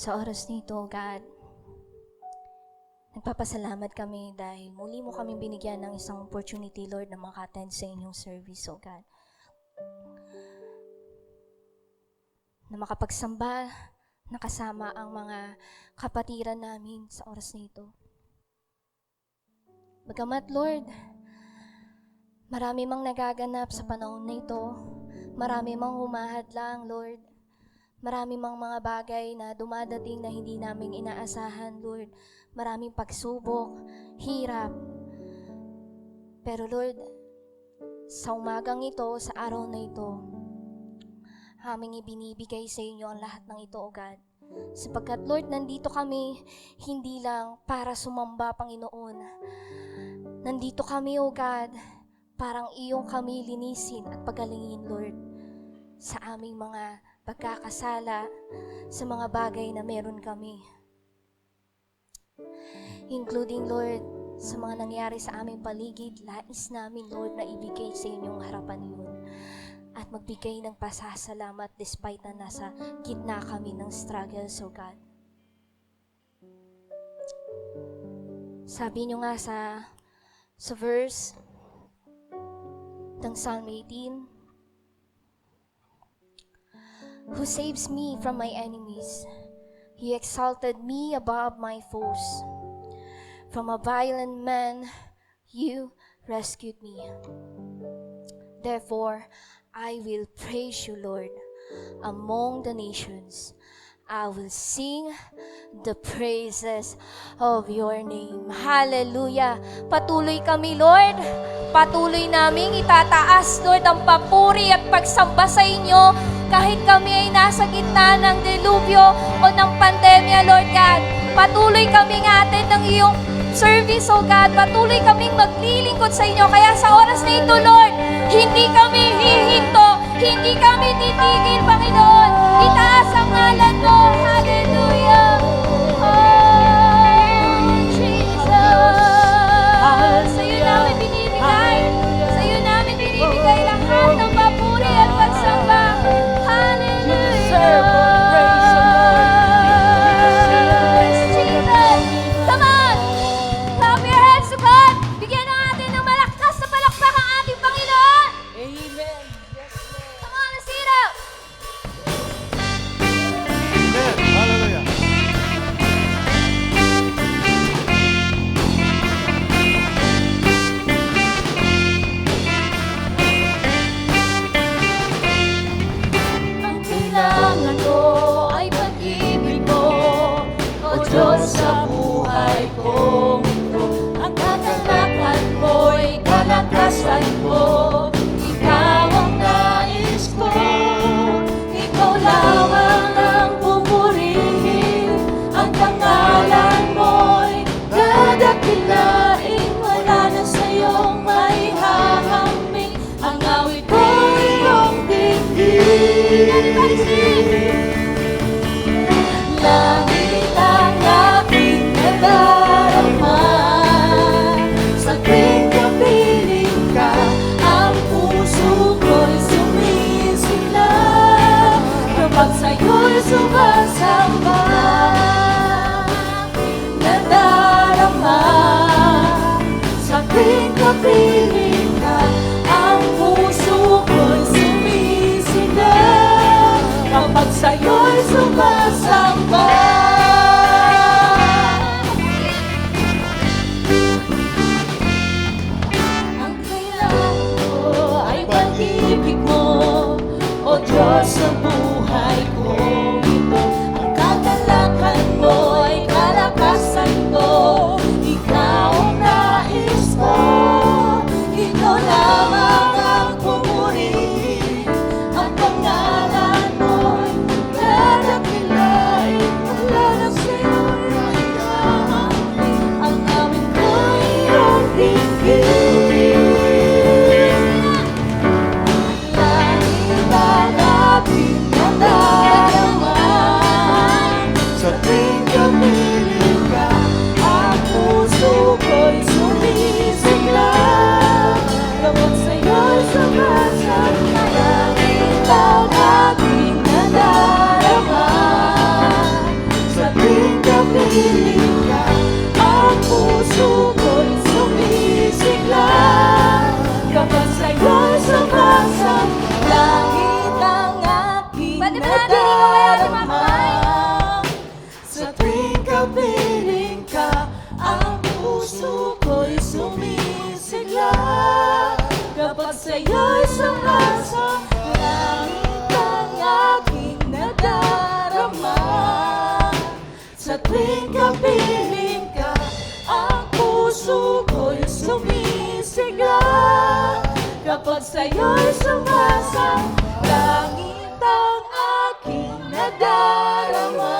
Sa oras nito, God, nagpapasalamat kami dahil muli mo kaming binigyan ng isang opportunity, Lord, na maka-attend sa inyong service, O God. Na makapagsamba, nakasama ang mga kapatiran namin sa oras nito. Bagamat, Lord, marami mang nagaganap sa panahon na ito, marami mang humahadlang, Lord, marami mang mga bagay na dumadating na hindi namin inaasahan, Lord. Maraming pagsubok, hirap. Pero Lord, sa umagang ito, sa araw na ito, aming ibinibigay sa inyo ang lahat ng ito, O God. Sapagkat Lord, nandito kami hindi lang para sumamba, Panginoon. Nandito kami, O God, parang iyong kami linisin at pagalingin, Lord, sa aming mga pagkakasala, sa mga bagay na meron kami. Including, Lord, sa mga nangyari sa aming paligid, lais namin, Lord, na ibigay sa inyong harapan yun. At magbigay ng pasasalamat despite na nasa gitna kami ng struggles, O God. Sabi nyo nga sa verse ng Psalm 18, who saves me from my enemies. He exalted me above my foes. From a violent man, you rescued me. Therefore, I will praise you, Lord, among the nations. I will sing the praises of your name. Hallelujah! Patuloy kami, Lord. Patuloy naming itataas, Lord, ang papuri at pagsamba sa inyo kahit kami ay nasa gitna ng dilubyo o ng pandemya, Lord God. Patuloy kaming atin ng iyong service, O God. Patuloy kaming maglilingkod sa inyo. Kaya sa oras na ito, Lord, hindi kami hihinto. Hindi kami titigil, Panginoon. Itaas ang ngalan mo. Hallelujah. Oh, Jesus. Sa iyo namin binibigay. Sa iyo namin binibigay lahat ng papuri at pagsamba. Hallelujah. Yes, Jesus. Come on. Clap your hands to God. Bigyan natin ng malakas na palakpak ang ating Panginoon. Amen. Yes, Lord. Come on, let's sing it out. Amen. Hallelujah. Ang kailangan ko ay pag-ibig mo, O Diyos sa buhay kong ito. Ang kagalakan mo'y kalakasan ko, ikaw ang nais ko. Ikaw lamang ang pupurihin, ang pangalan mo'y dadakilain. Wala na sa'yong maihahambing, ang awit ko'y iyong dinggin. Langit ang aking nadarama, sa tuwing kapiling ka, ang puso ko'y sumisinag, kapag sa'yo'y sumasamba. Nadarama, sa tuwing kapiling ka, ang puso ko'y sumisinag, kapag sa'yo'y sumasamba. Ang kailangan ko ay pag-ibig mo, O Diyos sa buhay ko ito. Ang kagalakan mo ay kalakasan ko, ikaw ang nais ko. Ikaw lamang ang pupurihin, ang pangalan mo'y dadakilain. Wala na sa'yo'y maihahambing, ang amin ko'y iyong dinggin. Langit ang aking Bakit natin ikaw ay ating mahal? Sa tuwing kapiling ka, ang puso ko'y sumisigla. Kapag sa'yo'y sumasang-langit ang aking nadarama. Sa tuwing kapiling ka, ang puso ko'y sumisigla. Kapag sa'yo'y sumasang-langit ang aking nadarama.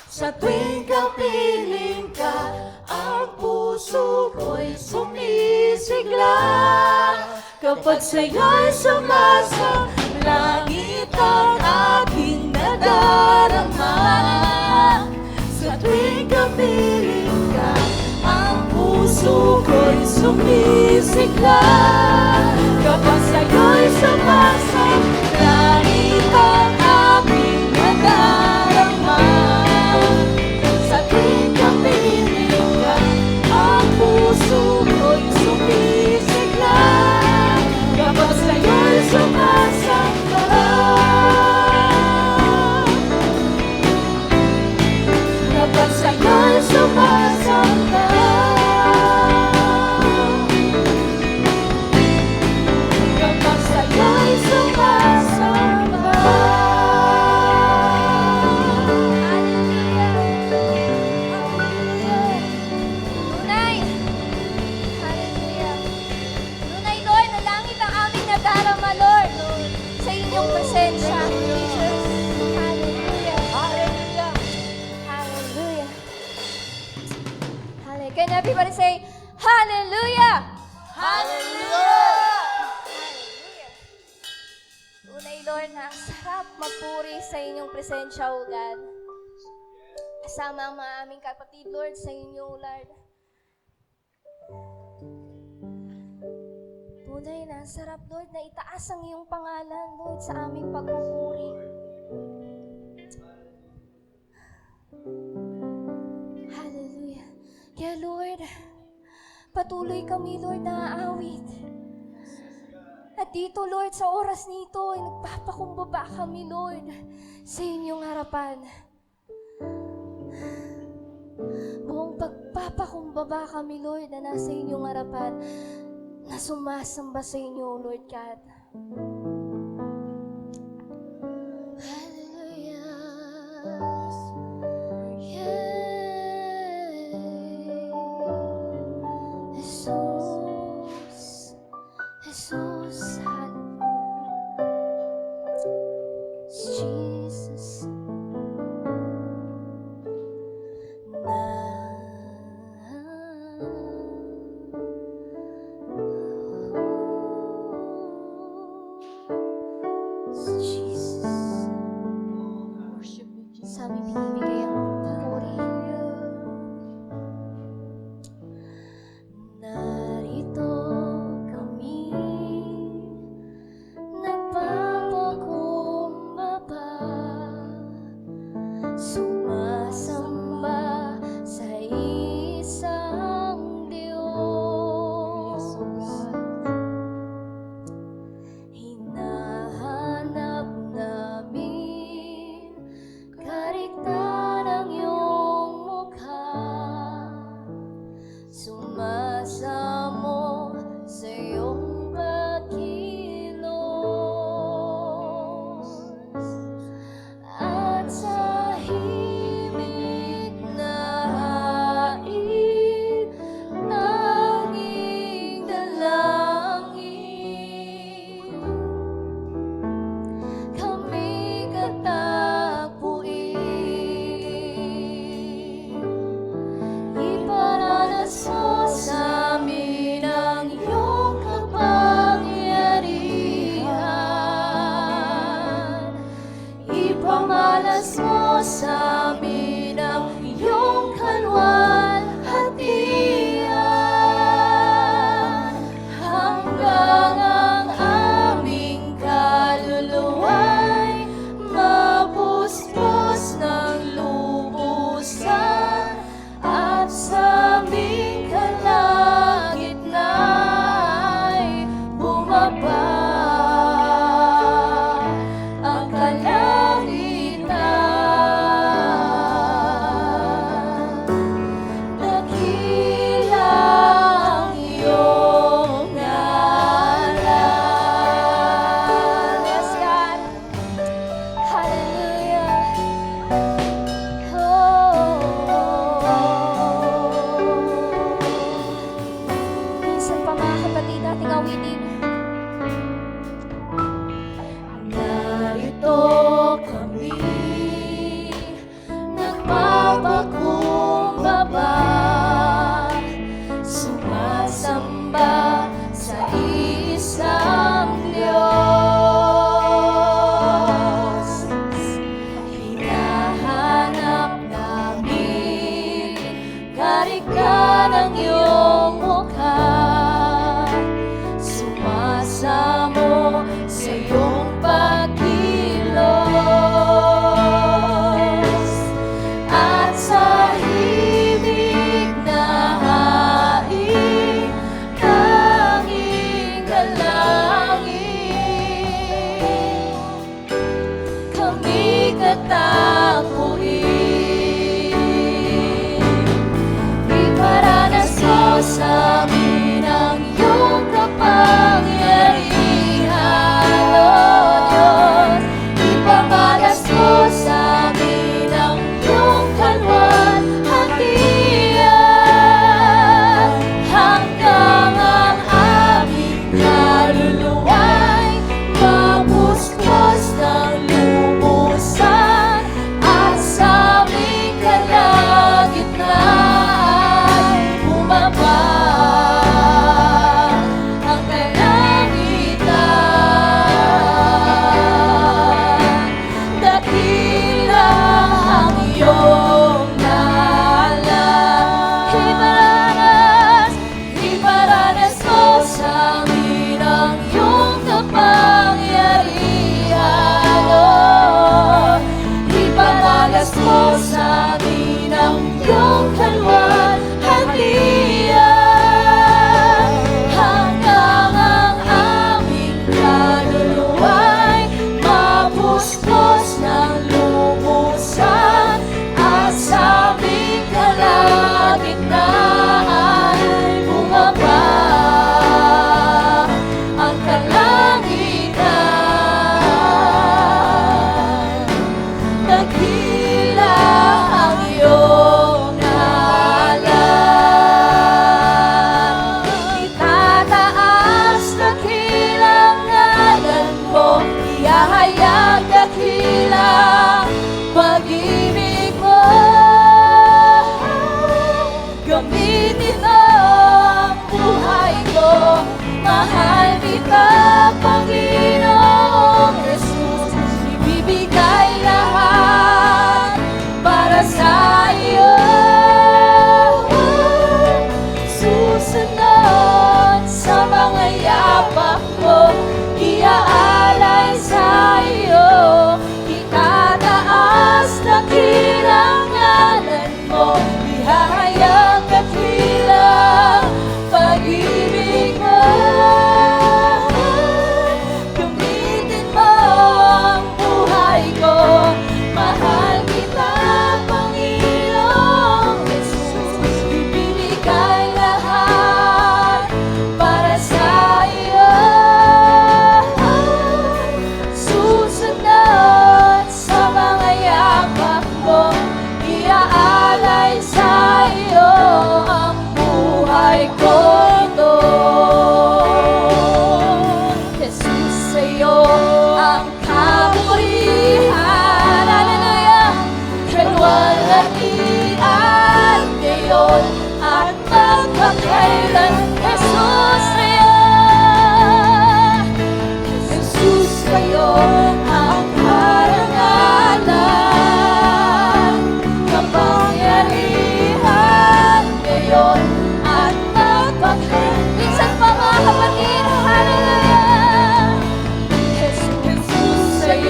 Sa tuwing kapiling ka, ang puso ko'y sumisigla. Kapag sa'yo'y sumasang-langit ang aking nadarama. Sa tuwing kapiling ka, ang puso ko'y sumisigla. Kapag sa'yo'y sumasang-langit ang aking nadarama. Sa tuwing kapiling ka, ang puso ko'y sumisigla. Kapag sa'yo'y sumasang-langit. Kapag sa'yo'y sumasang-langit. Kapag sa'yo'y Tunay! Hallelujah! Tunay, Lord, na langit ang aming nadarama, Lord, sa inyong presensya. Jesus. Hallelujah! Hallelujah! Hallelujah! Hallelujah! Can everybody say, Hallelujah! Hallelujah! Hallelujah! Tunay, Lord, na ang sarap magpuri sa inyong presensya, O God. Kasama ang mga aming kapatid, Lord, sa inyo, Lord. Tunay na ang sarap, Lord, na itaas ang iyong pangalan, Lord, sa aming pagpupuri. Hallelujah. Kaya, Lord, patuloy kami, Lord, na aawit. At dito, Lord, sa oras nito, ay nagpapakumbaba kami, Lord, sa inyong harapan. Buong pagpapakumbaba kami, Lord, na nasa inyong harapan, na sumasamba sa inyo, Lord God. Hallelujah. Yeah. Jesus. Jesus. Hallelujah. Jesus.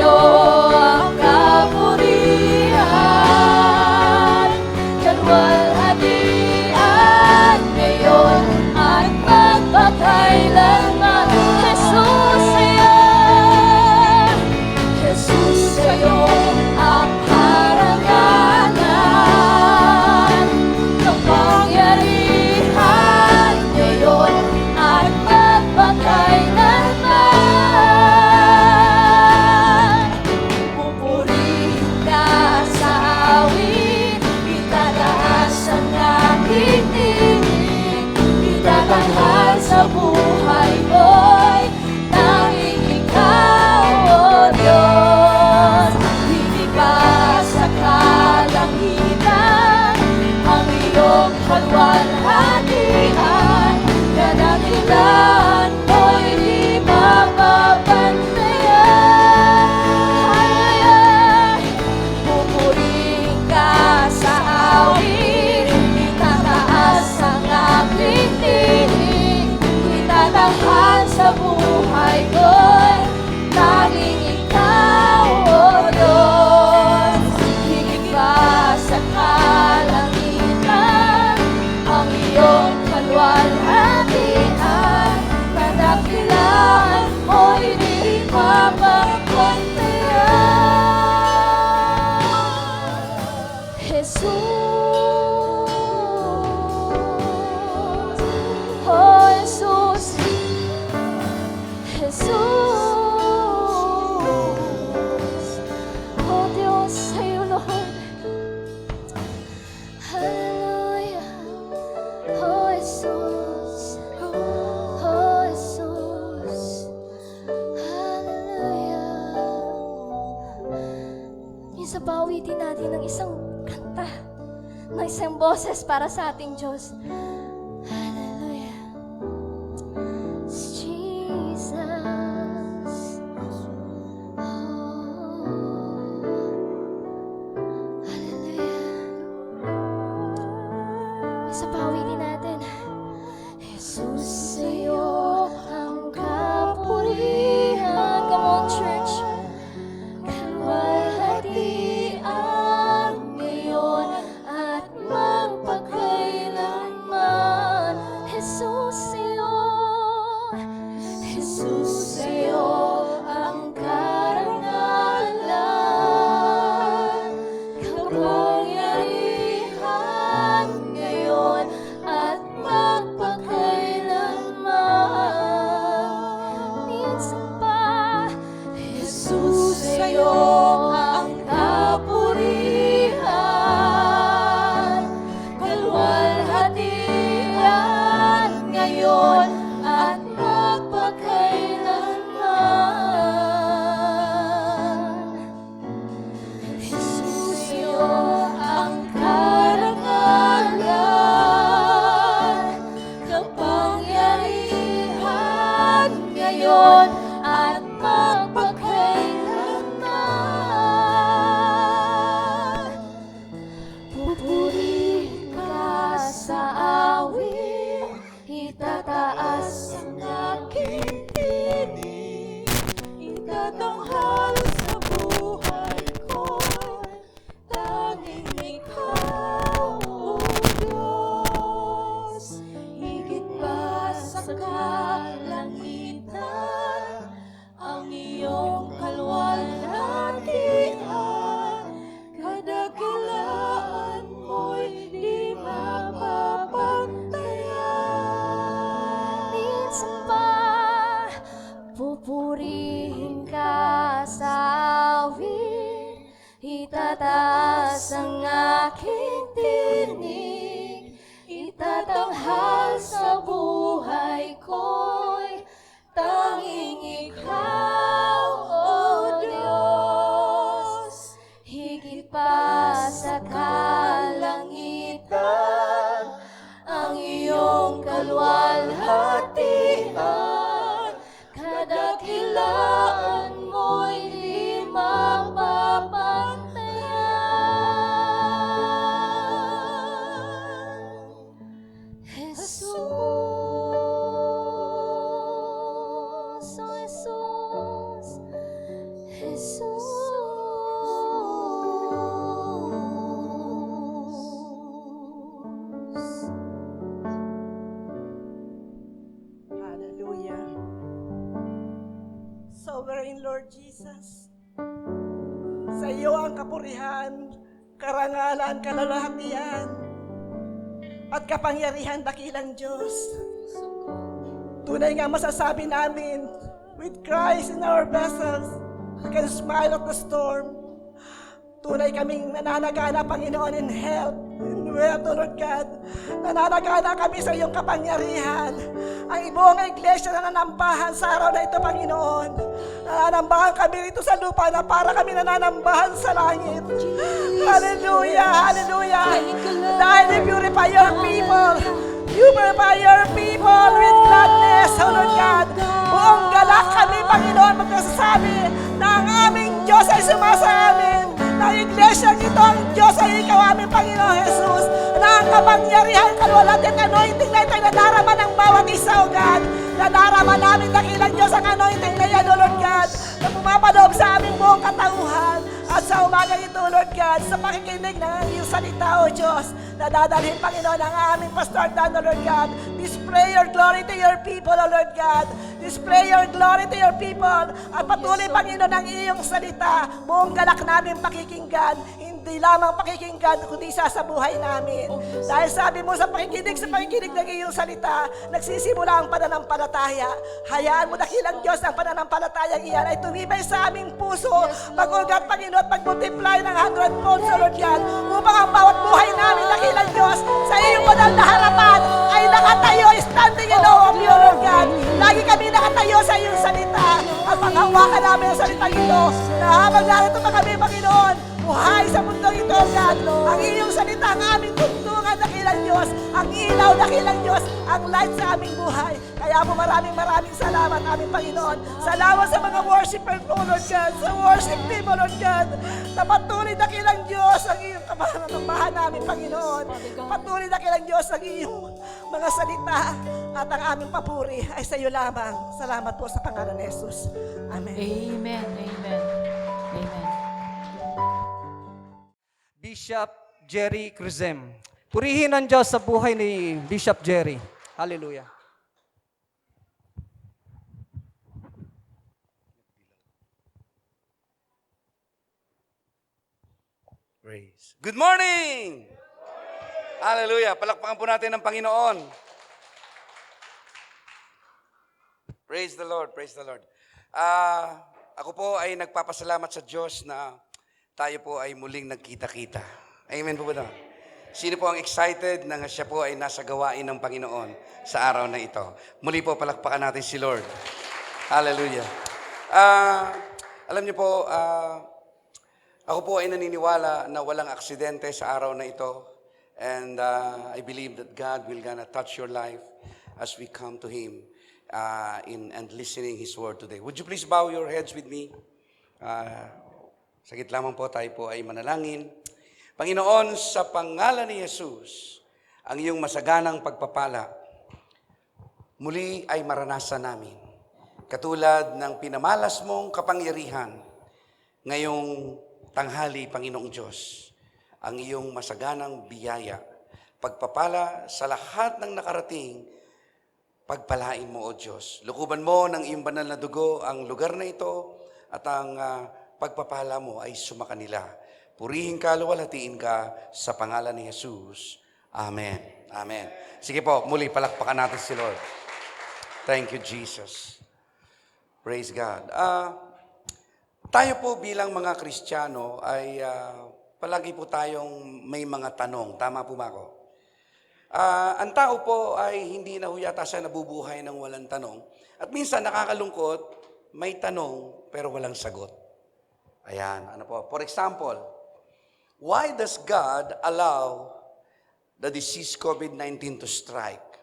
sa'yo ang kapurihan, kalwalhatian, ngayon at magpakailanman. Jesus, sa'yo, Jesus, sa'yo ang haranganan, kapangyarihan, ngayon at magpakailanman. Pupurihin ka sa awit, itataas ang aking tinig, itatanghal sa buhay ko'y tanging ikaw, O Diyos. Hindi pa sa kalangitan ang iyong kalwalhatian, kadakilaan mo'y di mapapantayan. Pupurihin ka sa awit, itataas ang aking tinig, itatanghal sa buhay ko'y tanging ikaw, O Diyos. Higit pa sa kalangitan ang iyong kalwalhatian, kadakilaan mo'y di mapapantayan. Jesus, oh Jesus, Jesus, oh Diyos, sa'yo, Lord. Hallelujah, oh Jesus, oh Jesus, hallelujah. Minsan pawitin natin ng isang kanta, ng isang boses para sa ating Diyos. Hallelujah. Jesus. Oh. Hallelujah. Isa pa awitin natin. Jesus, sa'yo ang kapurihan. Come on, church. Kalwalhatian, ngayon at magpakailanman. Jesus, sa'yo, Jesus, sa'yo ang karangalan, kapangyarihan, ngayon at magpakailanman. Minsan pa, Jesus, sa'yo ang kapurihan, kalwalhatian, ngayon at magpakailanman. Jesus, sa'yo ang karangalan, kapangyarihan, ngayon at magpakailanman. Pupurihin ka sa awit, itataas ang aking tinig, itatanghal sa buhay ko'y tanging ikaw, O Diyos. Higit pa sa kalangitan ang iyong kalwalhatian, kadakilaan mo'y di mapapantayan. Minsan pa, pupurihin ka sa awit, itataas ang aking tinig, itatanghal sa buhay ko'y tanging ikaw, O Diyos. Higit pa sa kalangitan ang iyong kalwalhatian, kadakilaan mo'y di mapapantayan. Jesus, oh Jesus, Diyos. Sa iyo ang kapurihan, karangalan, kalalahatian, at kapangyarihan dakilang Diyos. Tunay nga masasabi namin, with Christ in our vessels, we can smile at the storm. Tunay kaming nananagana, Panginoon, in health, in wealth, O Lord God. Nananagana kami sa iyong kapangyarihan. Ang ibuong iglesia na nanambahan sa araw na ito, Panginoon. Nananambahan kami rito sa lupa na para kami nananambahan sa langit. Hallelujah! Hallelujah! Dahil you purify your people. You purify your people with gladness, O Lord God. Buong galak kami, Panginoon, magkasasabi na ang aming Diyos ay sumasa amin. Na ang iglesia ito, ang Diyos ay ikaw aming Panginoon Jesus. Na ang kapangyarihan, kalwalat at anointing na ito ay nadarama ng bawat isa, O God. Nadarama namin dakilang Diyos ang anointing na yan, O Lord God. Na pumapaloob sa aming buong katauhan. At sa umaga ito, Lord God, sa pakikinig ng iyong salita, O Diyos, na dadalhin, Panginoon, ang aming Pastor Dan, O Lord God. Display your glory to your people, O Lord God. Display your glory to your people. At patuloy, Panginoon, ang iyong salita. Buong galak namin pakikinggan. Hindi lamang pakikinggan, kundi isa sa buhay namin. Dahil sabi mo sa pakikinig ng iyong salita, nagsisimula ang pananampalataya. Hayaan mo dakilang Diyos ang pananampalataya iyan ay tumibay sa aming puso. Mag-ugat, Panginoon, at mag-multiply ng 100-fold, O Lord God, upang ang bawat buhay namin, dakilang Diyos, sa iyong banal na harapan ay nakatayo, standing in awe of you, O Lord God. Lagi kami nakatayo sa iyong salita. At panghawakan namin ang salita ito, na habang narito pa kami, Panginoon, buhay sa mundo ito, O God. Ang iyong salita, ang aming tuntungan, dakilang Diyos, ang ilaw, dakilang Diyos, ang light sa aming buhay. Kaya po maraming salamat, aming Panginoon. Salamat sa mga worshiper po, Lord God, sa worship team, O Lord God. Na patuloy, dakilang Diyos, ang iyong kapahanambahan namin, Panginoon. Patuloy, dakilang Diyos, ang iyong mga salita at ang aming papuri ay sa iyo lamang. Salamat po sa pangalan ni Jesus. Amen. Amen. Amen. Amen. Bishop Jerry Cruzem. Purihin ang Diyos sa buhay ni Bishop Jerry. Hallelujah. Praise. Good morning! Hallelujah. Palakpakan po natin ang Panginoon. Praise the Lord. Praise the Lord. Ako po ay nagpapasalamat sa Diyos na tayo po ay muling nagkita-kita. Amen po ba? Sino po ang excited na siya po ay nasa gawain ng Panginoon sa araw na ito? Muli po, palakpakan natin si Lord. Hallelujah. Alam niyo po, ako po ay naniniwala na walang aksidente sa araw na ito. And I believe that God will gonna touch your life as we come to Him and listening His word today. Would you please bow your heads with me? Sagit lamang po, tayo po ay manalangin. Panginoon, sa pangalan ni Jesus, ang iyong masaganang pagpapala, muli ay maranasan namin. Katulad ng pinamalas mong kapangyarihan, ngayong tanghali, Panginoong Diyos, ang iyong masaganang biyaya, pagpapala sa lahat ng nakarating, pagpalain mo, O Diyos. Lukuban mo ng iyong banal na dugo ang lugar na ito at ang pagpapala mo ay sumakanila. Purihin ka, luwalhatiin ka sa pangalan ni Jesus. Amen. Amen. Sige po, muli palakpakan natin si Lord. Thank you, Jesus. Praise God. Tayo po bilang mga Kristiyano ay palagi po tayong may mga tanong. Tama po ba ako? Ang tao po ay hindi na yata siya nabubuhay ng walang tanong. At minsan nakakalungkot, may tanong pero walang sagot. Ayan, ano po. For example, why does God allow the disease COVID-19 to strike?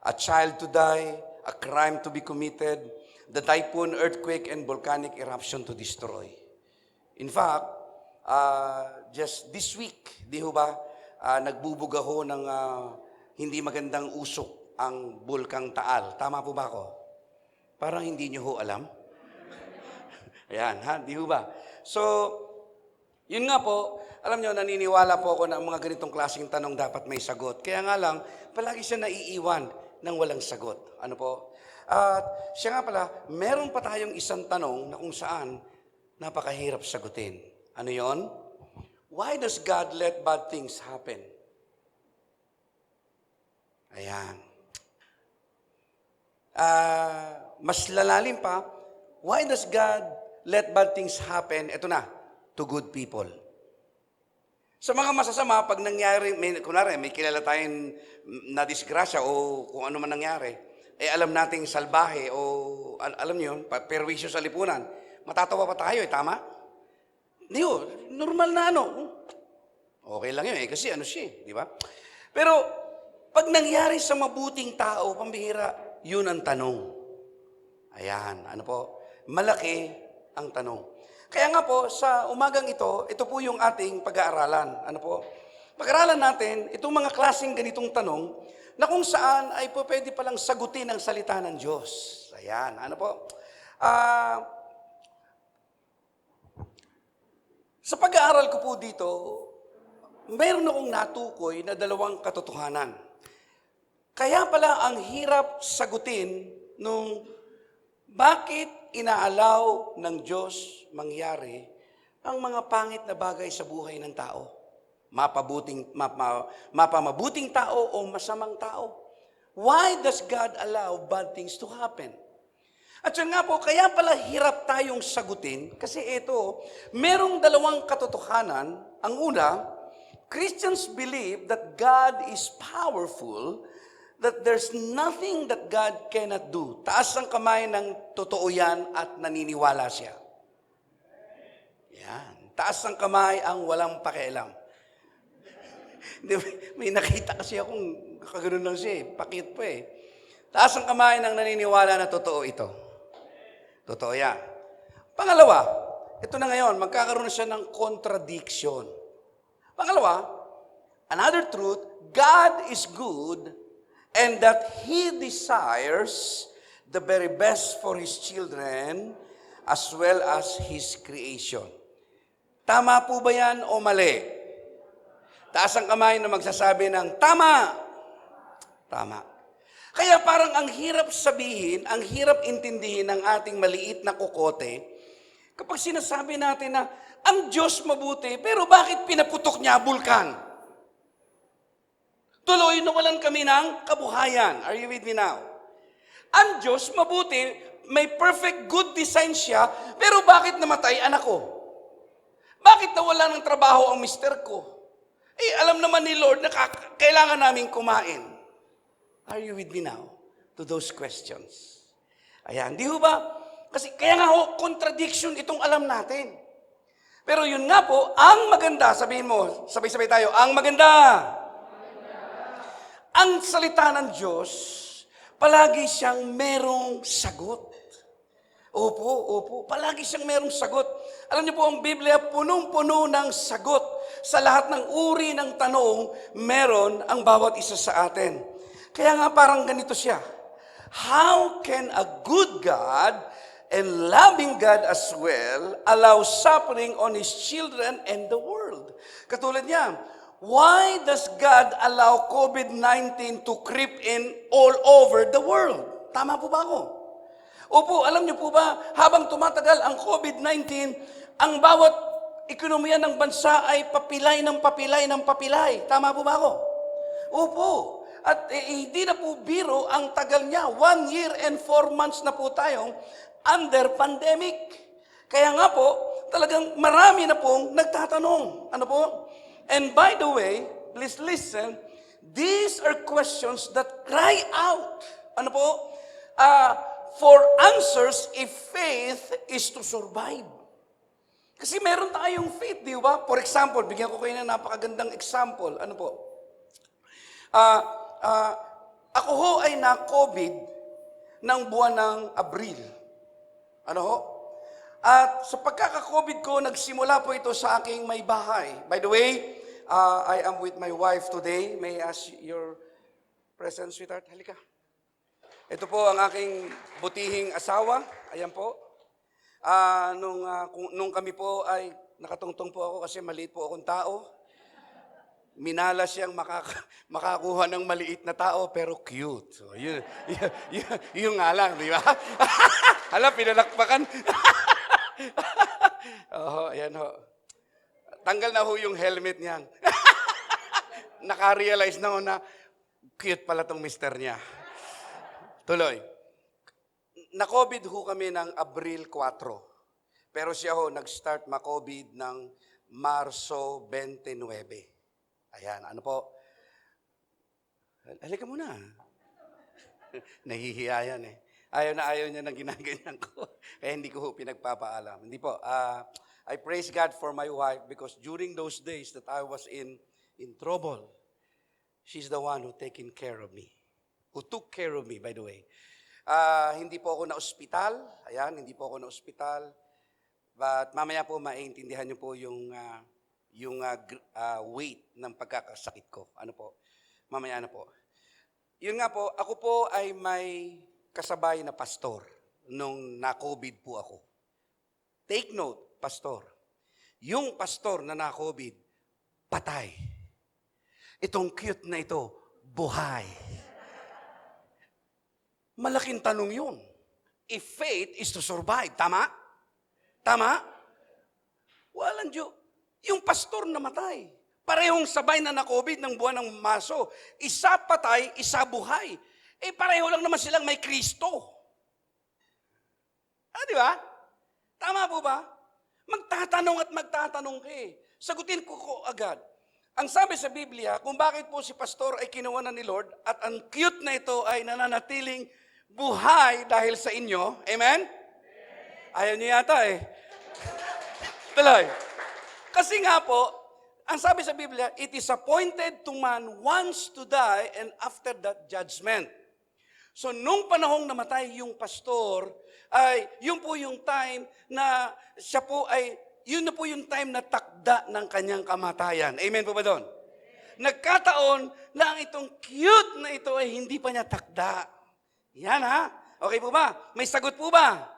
A child to die, a crime to be committed, the typhoon, earthquake, and volcanic eruption to destroy. In fact, just this week, di ho ba, nagbubuga ho ng hindi magandang usok ang Bulkang Taal. Tama po ba ako? Parang hindi nyo ho alam. Ayan, ha? Di ho ba? So, yun nga po, alam nyo, naniniwala po ako na ang mga ganitong klaseng tanong dapat may sagot. Kaya nga lang, palagi siya naiiwan ng walang sagot. Ano po? At siya nga pala, meron pa tayong isang tanong na kung saan napakahirap sagutin. Ano yon? Why does God let bad things happen? Ayan. Mas lalalim pa, why does God let bad things happen? Ito na, to good people. Sa mga masasama, pag nangyari, kunwari, may kilala tayong na-disgrasya o kung ano man nangyari, alam nating salbahe o alam niyo, perwisyo sa lipunan, matatawa pa tayo, tama? Hindi normal na ano. Okay lang yun, kasi ano siya, di ba? Pero, pag nangyari sa mabuting tao, pambihira, yun ang tanong. Ayan, ano po? Malaki ang tanong. Kaya nga po, sa umagang ito po yung ating pag-aaralan. Ano po? Pag-aaralan natin, itong mga klaseng ganitong tanong, na kung saan ay po pwede palang sagutin ang salita ng Diyos. Ayan, ano po? Sa pag-aaral ko po dito, mayroon akong natukoy na dalawang katotohanan. Kaya pala ang hirap sagutin nung bakit inaalaw ng Diyos mangyari ang mga pangit na bagay sa buhay ng tao. Mapamabuting tao o masamang tao. Why does God allow bad things to happen? At yun nga po, kaya pala hirap tayong sagutin kasi ito, merong dalawang katotohanan. Ang una, Christians believe that God is powerful, that there's nothing that God cannot do. Taas ang kamay ng totoo yan at naniniwala siya. Yan. Taas ang kamay ang walang pakialam. May nakita kasi akong kaganoon lang siya pakit pa Taas ang kamay ng naniniwala na totoo ito. Totoo yan. Pangalawa, ito na ngayon, magkakaroon na siya ng contradiction. Pangalawa, another truth, God is good and that He desires the very best for His children as well as His creation. Tama po ba yan o mali? Taas ang kamay na magsasabi ng tama. Tama. Kaya parang ang hirap sabihin, ang hirap intindihin ng ating maliit na kokote kapag sinasabi natin na ang Diyos mabuti, pero bakit pinaputok niya bulkan? Tuloy nawalan kami ng kabuhayan. Are you with me now? Ang Diyos mabuti, may perfect good design siya, pero bakit namatay anak ko? Bakit nawala ng trabaho ang mister ko? Alam naman ni Lord na kailangan namin kumain. Are you with me now? To those questions. Ayan, di ho ba? Kasi kaya nga contradiction itong alam natin. Pero yun nga po, ang maganda, sabihin mo, sabay-sabay tayo, ang maganda. Ang salita ng Diyos, palagi siyang merong sagot. Opo, palagi siyang merong sagot. Alam niyo po, ang Biblia punong-puno ng sagot. Sa lahat ng uri ng tanong, meron ang bawat isa sa atin. Kaya nga parang ganito siya. How can a good God and loving God as well allow suffering on His children and the world? Katulad niya, why does God allow COVID-19 to creep in all over the world? Tama po ba ako? Opo, alam niyo po ba, habang tumatagal ang COVID-19, ang bawat ekonomiya ng bansa ay papilay ng papilay ng papilay. Tama po ba ako? Opo. At hindi na po biro ang tagal niya. 1 year and 4 months na po tayong under pandemic. Kaya nga po, talagang marami na pong nagtatanong. Ano po? And by the way, please listen, these are questions that cry out. Ano po? For answers if faith is to survive. Kasi meron tayong faith, di ba? For example, bigyan ko kayo ng napakagandang example. Ano po? Ako ho ay na-COVID ng buwan ng Abril. Ano ho? At sa pagkaka-COVID ko, nagsimula po ito sa aking may bahay. By the way, I am with my wife today. May I ask your presence, sweetheart? Halika. Ito po ang aking butihing asawa. Ayan po. Nung kami po ay nakatungtong po ako kasi maliit po akong tao. Minala siyang makakuha ng maliit na tao pero cute. So, yun nga lang, di ba? Hala, pinalakpakan. Oo, ayan ho. Tanggal na ho yung helmet niyan. Naka-realize na ho na cute pala tong mister niya. Tuloy. Na-COVID ho kami ng Abril 4. Pero siya ho, nag-start ma-COVID ng Marso 29. Ayan, ano po? Halika muna. Nahihiya yan eh. Ayaw niya na ginaganyan ko. Kaya hindi ko ho pinagpapaalam. Hindi po. I praise God for my wife because during those days that I was in trouble, she's the one who taken care of me. Who took care of me, by the way. Hindi po ako na-ospital. Ayan, hindi po ako na-ospital. But mamaya po maintindihan niyo po yung weight ng pagkakasakit ko. Ano po? Mamaya na po. Yun nga po, ako po ay may kasabay na pastor nung na-COVID po ako. Take note, pastor. Yung pastor na na-COVID, patay. Itong cute na ito, buhay. Malaking tanong yun. If faith is to survive, tama? Tama? Walang Diyo. Yung pastor namatay. Parehong sabay na na-COVID ng buwan ng Maso. Isa patay, isa buhay. Pareho lang naman silang may Kristo. Di ba? Tama po ba? Magtatanong at magtatanong ka eh. Sagutin ko agad. Ang sabi sa Biblia, kung bakit po si pastor ay kinuha na ni Lord at ang cute na ito ay nananatiling buhay dahil sa inyo. Amen? Ayaw niyo yata eh. Tuloy. Kasi nga po, ang sabi sa Biblia, it is appointed to man once to die and after that judgment. So nung panahong namatay yung pastor, ay yun po yung time na siya po ay, yun na po yung time na takda ng kanyang kamatayan. Amen po ba doon? Nagkataon lang itong cute na ito ay hindi pa niya takda. Yan ha? Okay po ba? May sagot po ba?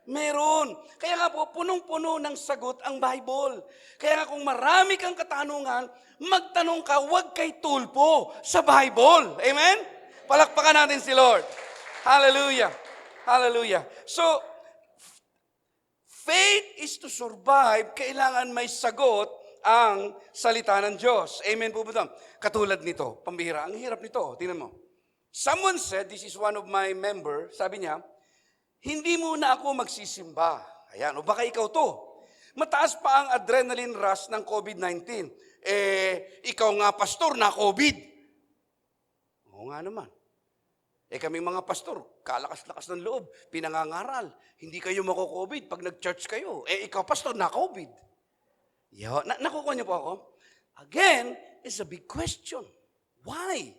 Meron. Kaya nga po, punong-puno ng sagot ang Bible. Kaya nga kung marami kang katanungan, magtanong ka, huwag kay tulpo sa Bible. Amen? Palakpakan natin si Lord. Hallelujah. Hallelujah. So, faith is to survive, kailangan may sagot ang salita ng Diyos. Amen po ba ito? Katulad nito, pambihira. Ang hirap nito, tingnan mo. Someone said, this is one of my member, sabi niya, hindi muna ako magsisimba. Ayan, o baka ikaw to. Mataas pa ang adrenaline rush ng COVID-19. Ikaw nga pastor na COVID. Oo nga naman. Kaming mga pastor, kalakas-lakas ng loob, pinangangaral. Hindi kayo mako-COVID pag nag-church kayo. Ikaw pastor na COVID. Nakukuha niyo po ako? Again, it's a big question. Why?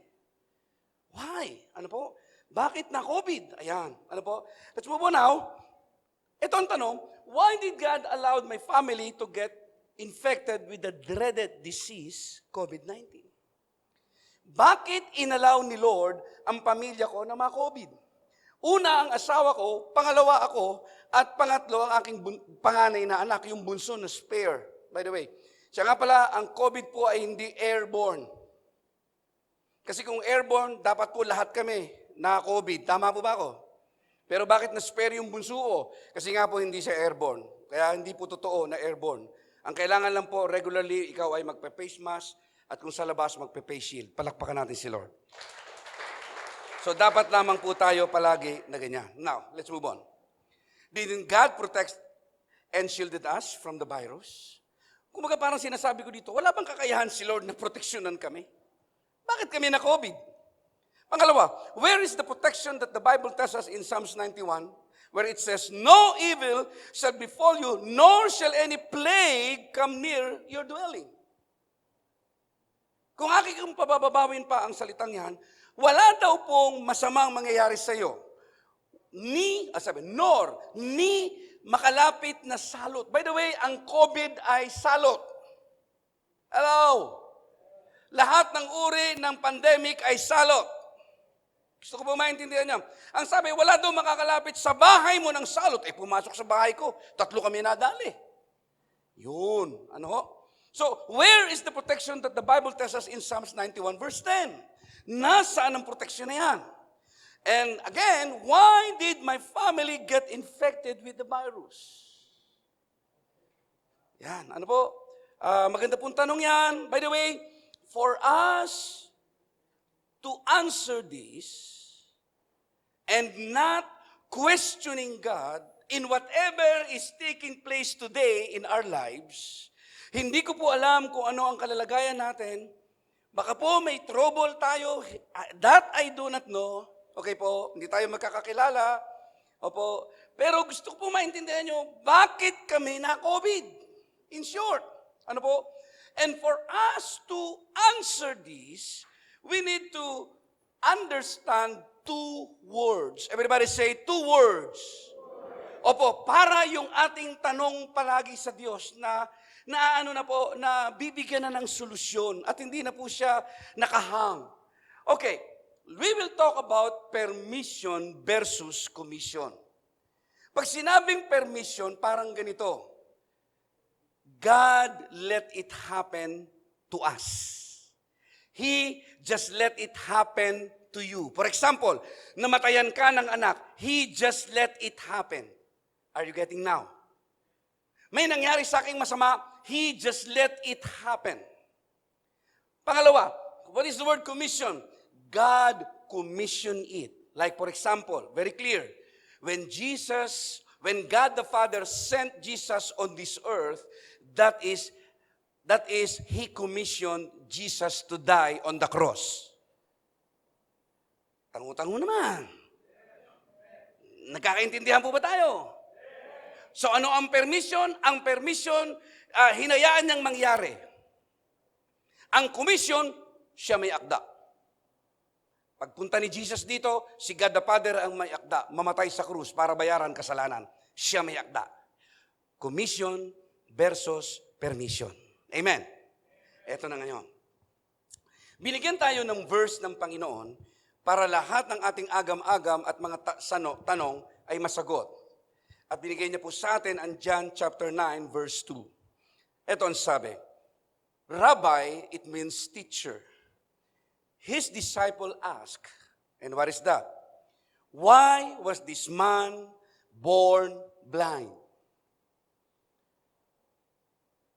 Why? Ano po? Bakit na COVID? Ayan. Ano po? Let's move on now. Ito ang tanong, why did God allow my family to get infected with the dreaded disease, COVID-19? Bakit inalaw ni Lord ang pamilya ko na ma-COVID? Una, ang asawa ko, pangalawa ako, at pangatlo, ang aking panganay na anak, yung bunso na spare. By the way, siya nga pala, ang COVID po ay hindi airborne. Kasi kung airborne, dapat po lahat kami na COVID. Tama po ba ako? Pero bakit na-spare yung bunso ko? Kasi nga po hindi siya airborne. Kaya hindi po totoo na airborne. Ang kailangan lang po, regularly, ikaw ay magpe-face mask at kung sa labas, magpe-face shield. Palakpakan natin si Lord. So dapat lamang po tayo palagi na ganyan. Now, let's move on. Didn't God protect and shielded us from the virus? Kumaga parang sinasabi ko dito, wala bang kakayahan si Lord na proteksyonan kami? Bakit kami na COVID? Pangalawa, where is the protection that the Bible tells us in Psalms 91, where it says, no evil shall befall you, nor shall any plague come near your dwelling. Kung aking pababawin pa ang salitang yan, wala daw pong masamang mangyayari sa iyo. Nor makalapit na salot. By the way, ang COVID ay salot. Hello? Lahat ng uri ng pandemic ay salot. Gusto ko po maintindihan niya. Ang sabi, wala daw makakalapit sa bahay mo ng salot. Pumasok sa bahay ko, 3 kami nadali. Yun. Ano ho? So, where is the protection that the Bible tells us in Psalms 91 verse 10? Nasaan ang protection na yan? And again, why did my family get infected with the virus? Yan, ano po? Maganda pong tanong yan. By the way, for us to answer this and not questioning God in whatever is taking place today in our lives, hindi ko po alam kung ano ang kalalagayan natin. Baka po may trouble tayo. That I do not know. Okay po, hindi tayo magkakakilala. Opo. Pero gusto ko po maintindihan nyo, bakit kami na-COVID? In short, ano po? And for us to answer this, we need to understand two words. Everybody say two words. Opo, para yung ating tanong palagi sa Diyos na ano na po, na bibigyan na ng solusyon at hindi na po siya nakahang. Okay, we will talk about permission versus commission. Pag sinabing permission, parang ganito. God let it happen to us. He just let it happen to you. For example, namatayan ka ng anak. He just let it happen. Are you getting now? May nangyari sa aking masama. He just let it happen. Pangalawa, what is the word commission? God commissioned it. Like for example, very clear, when God the Father sent Jesus on this earth, that is He commissioned Jesus to die on the cross. Tango-tango naman. Nagkakaintindihan po ba tayo? So ano ang permission? Ang permission, hinayaan niyang mangyari. Ang commission, siya may akda. Pagpunta ni Jesus dito, si God the Father ang may akda, mamatay sa krus para bayaran kasalanan. Siya may akda. Commission versus permission. Amen. Ito na ngayon. Binigyan tayo ng verse ng Panginoon para lahat ng ating agam-agam at mga tanong ay masagot. At binigay niya po sa atin ang John chapter 9 verse 2. Ito ang sabi, Rabbi, it means teacher. His disciple asked, and what is that? Why was this man born blind?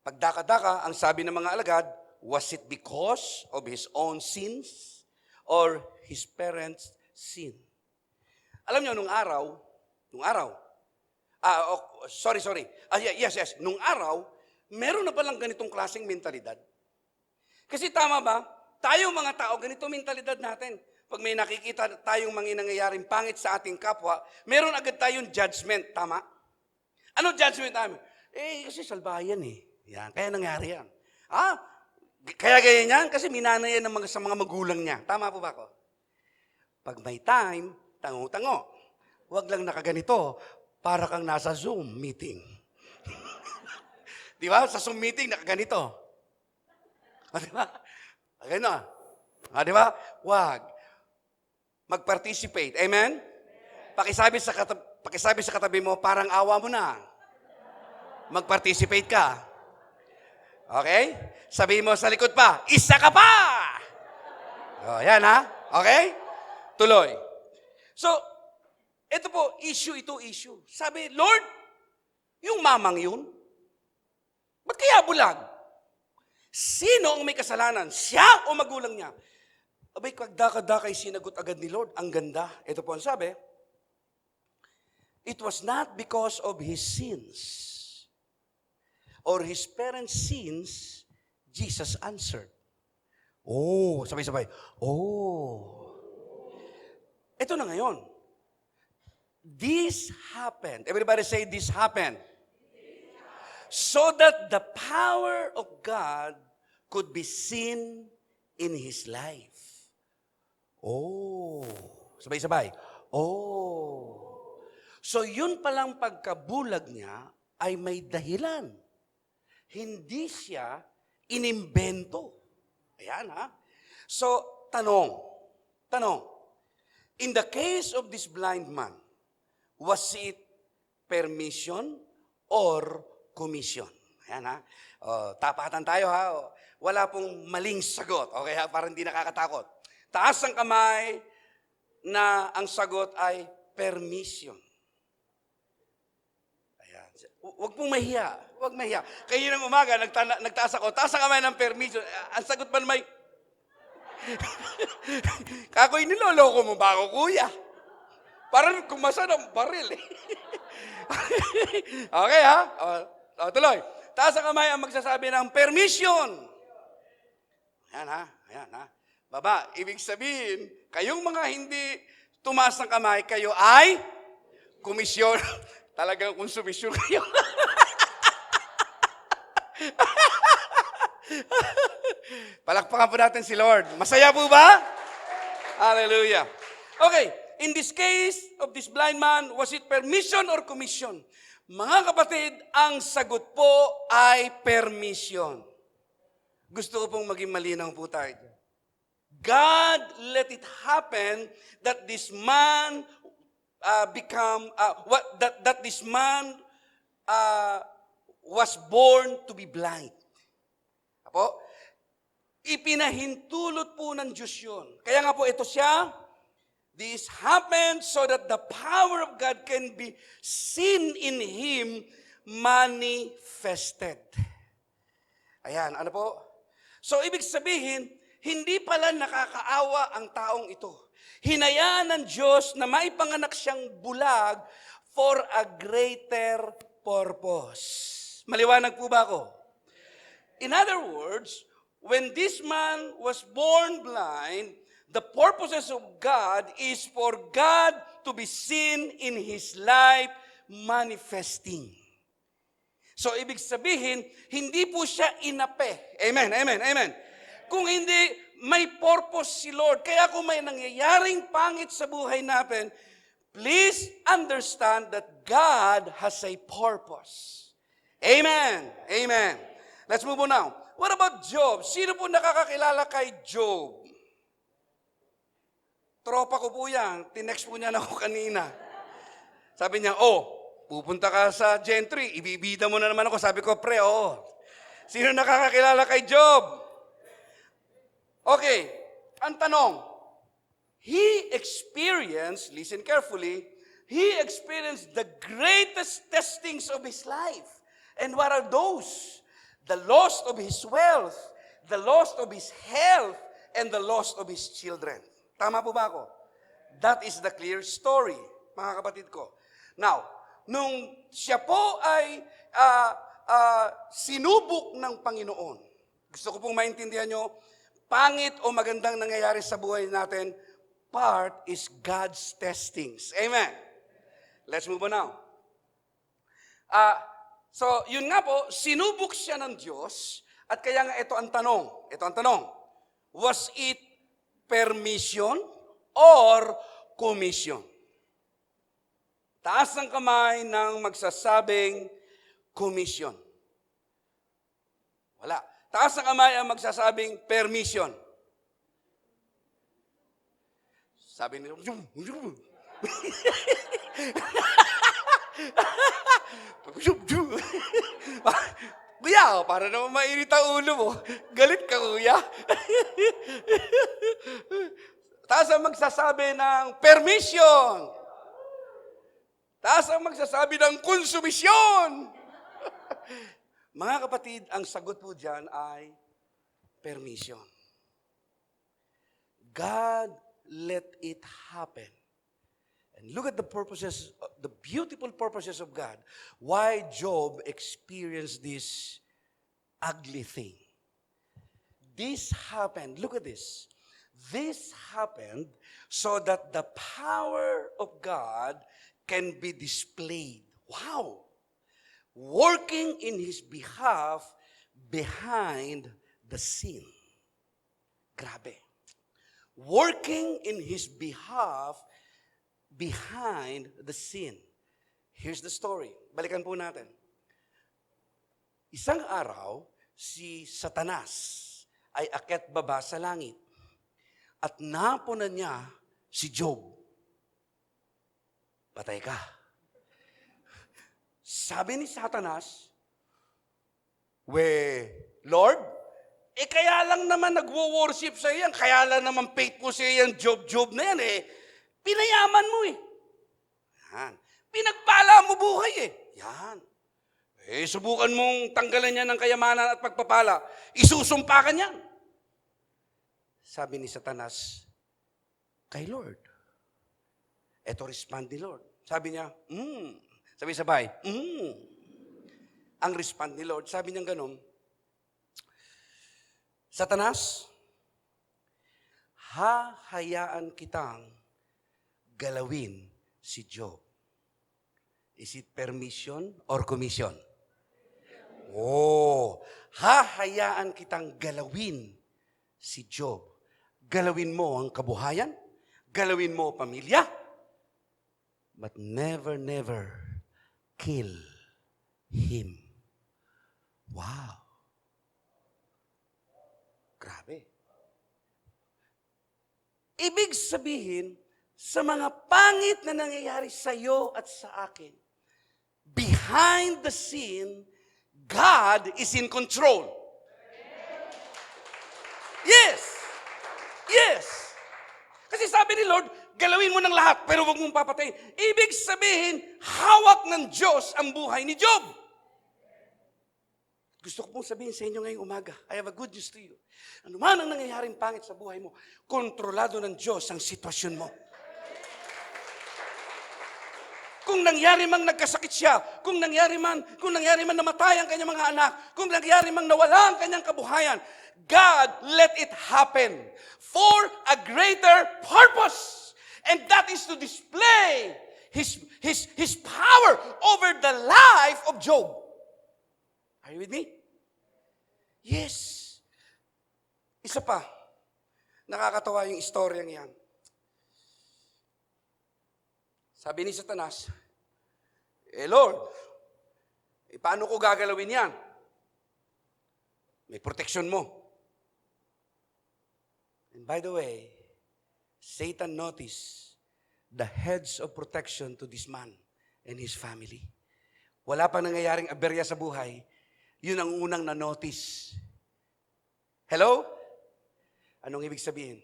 Pagdaka-daka, ang sabi ng mga alagad, was it because of his own sins or his parents' sin? Alam niyo, nung araw, nung araw, meron na palang ganitong klaseng mentalidad. Kasi tama ba, tayo mga tao, ganito mentalidad natin. Pag may nakikita tayong mga nangyayaring pangit sa ating kapwa, meron agad tayong judgment, tama? Ano judgment namin? Kasi salbayan Yan, kaya nangyari yan. Kaya ganyan yan, kasi minana yan sa mga magulang niya. Tama po ba ako? Pag may time, tango-tango. Huwag lang nakaganito, para kang nasa Zoom meeting. Di ba? Sa Zoom meeting, nakaganito. Di ba? Ganun. Di ba? Huwag. Mag-participate. Amen? Pakisabi sa katabi mo, parang awa mo na. Mag-participate ka. Okay? Sabihin mo sa likod pa, isa ka pa! Yan ha? Okay? Tuloy. So, ito po, issue. Sabi, Lord, yung mamang yun, ba't kaya bulag? Sino ang may kasalanan? Siya o magulang niya? Abay, kagdaka-dakay sinagot agad ni Lord. Ang ganda. Ito po ang sabi, it was not because of his sins or his parents' sins, Jesus answered. Oh, sabay-sabay. Oh. Ito na ngayon. This happened. Everybody say, this happened. So that the power of God could be seen in his life. Oh. Sabay-sabay. Oh. So yun palang pagkabulag niya ay may dahilan. Hindi siya inimbento. Ayan ha. So, tanong. In the case of this blind man, was it permission or commission? Ayan ha. Tapatan tayo ha. Wala pong maling sagot. Okay ha? Para hindi nakakatakot. Taas ang kamay na ang sagot ay permission. Huwag pong mahiya. Huwag mahiya. Kayo ng umaga, nagtaas ako. Taas ang kamay ng permission. Ang sagot pa naman, kakoy, niloloko mo ba ako, kuya? Parang kumasa ng baril eh. Okay ha? O, tuloy. Taas ang kamay ang magsasabi ng permission. Ayan ha? Ayan ha? Baba, ibig sabihin, kayong mga hindi tumaas ng kamay, kayo ay komisyon. Talagang konsumisyon kayo. Palakpakan po natin si Lord. Masaya po ba? Hallelujah. Okay, in this case of this blind man, was it permission or commission? Mga kapatid, ang sagot po ay permission. Gusto ko pong maging malinaw po tayo. God let it happen that this man this man was born to be blind. Apo? Ipinahintulot po ng Diyos yun. Kaya nga po ito siya, this happened so that the power of God can be seen in him manifested. Ayan, ano po? So, ibig sabihin, hindi pala nakakaawa ang taong ito. Hinayaan ng Diyos na maipanganak siyang bulag for a greater purpose. Maliwanag po ba ako? In other words, when this man was born blind, the purposes of God is for God to be seen in his life manifesting. So, ibig sabihin, hindi po siya inape. Amen, amen, amen. Kung hindi, may purpose si Lord. Kaya kung may nangyayaring pangit sa buhay natin, please understand that God has a purpose. Amen, amen. Let's move on now. What about Job? Sino po nakakakilala kay Job? Tropa ko po yan. Tinext po niya na ako kanina. Sabi niya, pupunta ka sa Gentry, ibibida mo na naman ako. Sabi ko, pre, oo. Sino nakakakilala kay Job? Okay, ang tanong, he experienced, listen carefully, he experienced the greatest testings of his life. And what are those? The loss of his wealth, the loss of his health, and the loss of his children. Tama po ba ako? That is the clear story, mga kapatid ko. Now, nung siya po ay sinubok ng Panginoon, gusto ko pong maintindihan nyo, pangit o magandang nangyayari sa buhay natin, part is God's testings. Amen. Let's move on now. So, yun nga po, sinubok siya ng Diyos, at kaya nga ito ang tanong. Was it permission or commission? Taas ng kamay ng magsasabing commission. Wala. Taas ng kamay ang magsasabing permission. Sabi nila, kuya, para naman mainit ang ulo mo. Galit ka, kuya. Taas ang magsasabi ng permission. Taas ang magsasabi ng konsumisyon. Mga kapatid, ang sagot po dyan ay permission. God let it happen. And look at the purposes, the beautiful purposes of God. Why Job experienced this ugly thing. This happened, look at this. This happened so that the power of God can be displayed. Wow! Working in his behalf behind the scene. Grabe. Working in his behalf behind the scene. Here's the story. Balikan po natin. Isang araw, si Satanas ay akyat baba sa langit at napunan niya si Job. Patay ka. Sabi ni Satanas, Lord, kaya lang naman nagwo-worship sa iyan, kaya lang naman faithful sa iyan, Job na yan pinayaman mo Yan. Pinagpala mo buhay Yan. Subukan mong tanggalan niya ng kayamanan at pagpapala. Isusumpa ka niyan. Sabi ni Satanas, kay Lord. Ito respond ni Lord. Sabi niya, Sabi sabay, Ang respond ni Lord, sabi niya ganun, Satanas, hahayaan kitang galawin si Job. Is it permission or commission? Hahayaan kitang galawin si Job. Galawin mo ang kabuhayan, galawin mo pamilya, but never kill him. Wow. Grabe. Ibig sabihin, sa mga pangit na nangyayari sa iyo at sa akin, behind the scene, God is in control. Yes! Yes! Kasi sabi ni Lord, galawin mo ng lahat, pero huwag mong papatayin. Ibig sabihin, hawak ng Diyos ang buhay ni Job. Gusto ko pong sabihin sa inyo ngayong umaga, I have a good news to you. Ano man ang nangyayaring pangit sa buhay mo, kontrolado ng Diyos ang sitwasyon mo. Kung nangyari mang nagkasakit siya, kung nangyari man namatay ang kanyang mga anak, kung nangyari mang nawala ang kanyang kabuhayan, God let it happen for a greater purpose. And that is to display His power over the life of Job. Are you with me? Yes. Isa pa, nakakatawa yung istoryang yan. Sabi ni Satanas, Lord, paano ko gagalawin yan? May proteksyon mo. And by the way, Satan noticed the heads of protection to this man and his family. Wala pa nangyayaring aberya sa buhay, yun ang unang na-notice. Hello? Anong ibig sabihin?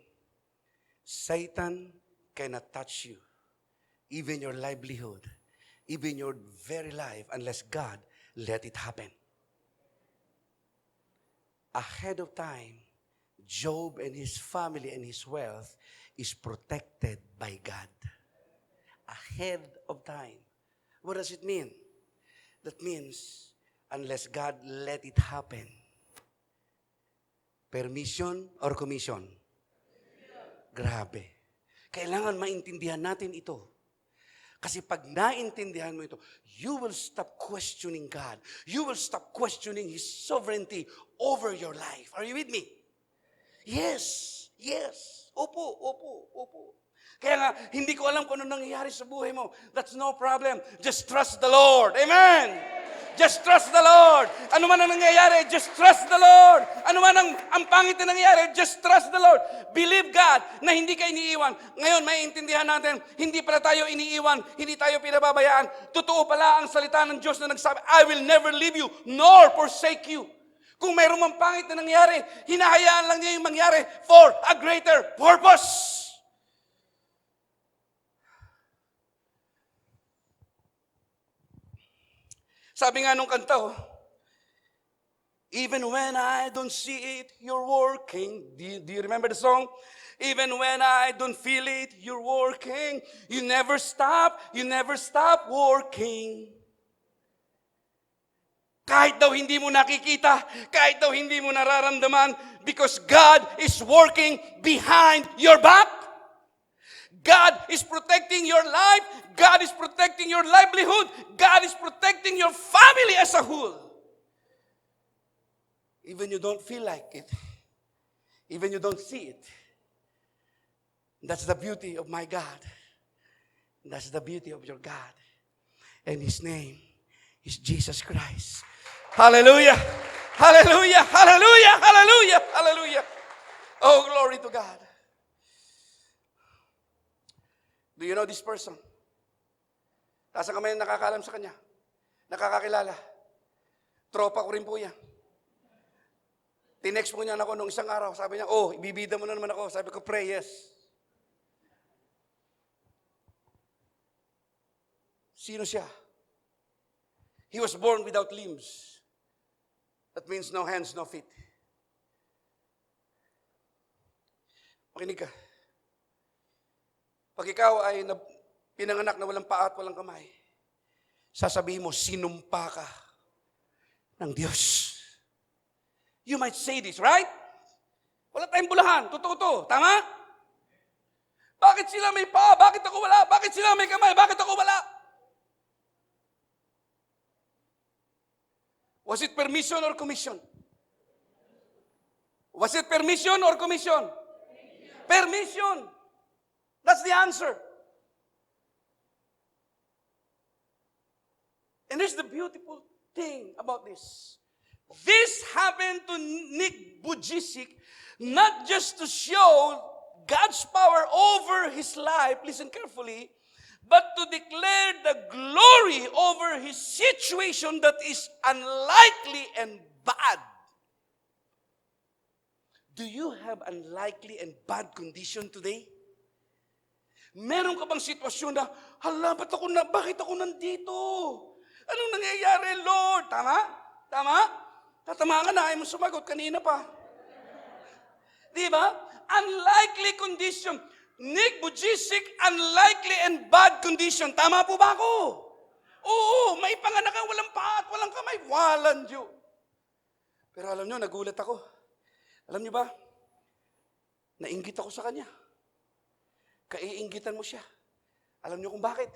Satan cannot touch you. Even your livelihood, even your very life, unless God let it happen. Ahead of time, Job and his family and his wealth is protected by God. Ahead of time. What does it mean? That means, unless God let it happen. Permission or commission? Grabe. Kailangan maintindihan natin ito. Kasi pag naintindihan mo ito, you will stop questioning God. You will stop questioning His sovereignty over your life. Are you with me? Yes. Yes. Opo. Kaya nga, hindi ko alam kung ano nangyayari sa buhay mo. That's no problem. Just trust the Lord. Amen. Just trust the Lord. Ano man ang nangyayari, just trust the Lord. Ano man ang pangit na nangyayari, just trust the Lord. Believe God na hindi ka iniiwan. Ngayon, maiintindihan natin, hindi pala tayo iniiwan, hindi tayo pinababayaan. Totoo pala ang salita ng Diyos na nagsabi, I will never leave you, nor forsake you. Kung mayroong mang pangit na nangyayari, hinahayaan lang niya yung mangyari for a greater purpose. Sabi nga nung kanta, even when I don't see it, you're working. Do you remember the song? Even when I don't feel it, you're working. You never stop working. Kahit daw hindi mo nakikita, kahit daw hindi mo nararamdaman, because God is working behind your back. God is protecting your life. God is protecting your livelihood. God is protecting your family as a whole. Even you don't feel like it. Even you don't see it. That's the beauty of my God. That's the beauty of your God. And His name is Jesus Christ. Hallelujah! Hallelujah! Hallelujah! Hallelujah! Hallelujah! Oh, glory to God. Do you know this person? Taas ang kamay na nakakaalam sa kanya. Nakakakilala. Tropa ko rin po yan. Tinext po niya ako nung isang araw. Sabi niya, ibibida mo na naman ako. Sabi ko, pray, yes. Sino siya? He was born without limbs. That means no hands, no feet. Makinig ka. Pag ikaw ay pinanganak na walang paa at walang kamay, sasabihin mo, sinumpa ka ng Diyos. You might say this, right? Wala tayong bulahan. Totoo to. Tama? Bakit sila may paa? Bakit ako wala? Bakit sila may kamay? Bakit ako wala? Was it permission or commission? Was it permission or commission? Permission. That's the answer. And here's the beautiful thing about this. This happened to Nick Vujicic not just to show God's power over his life, listen carefully, but to declare the glory over his situation that is unlikely and bad. Do you have unlikely and bad condition today? Meron ka bang sitwasyon na, hala, bakit ako nandito? Anong nangyayari, Lord? Tama? Tama? Tatama ka na, ayaw mo sumagot kanina pa. Di ba? Unlikely condition. Nick Vujicic, unlikely and bad condition. Tama po ba ako? Oo, may panganak ang walang paa at walang kamay. Walang Diyo. Pero alam nyo, nagulat ako. Alam nyo ba? Nainggit ako sa kanya. Kaiinggitan mo siya. Alam nyo kung bakit?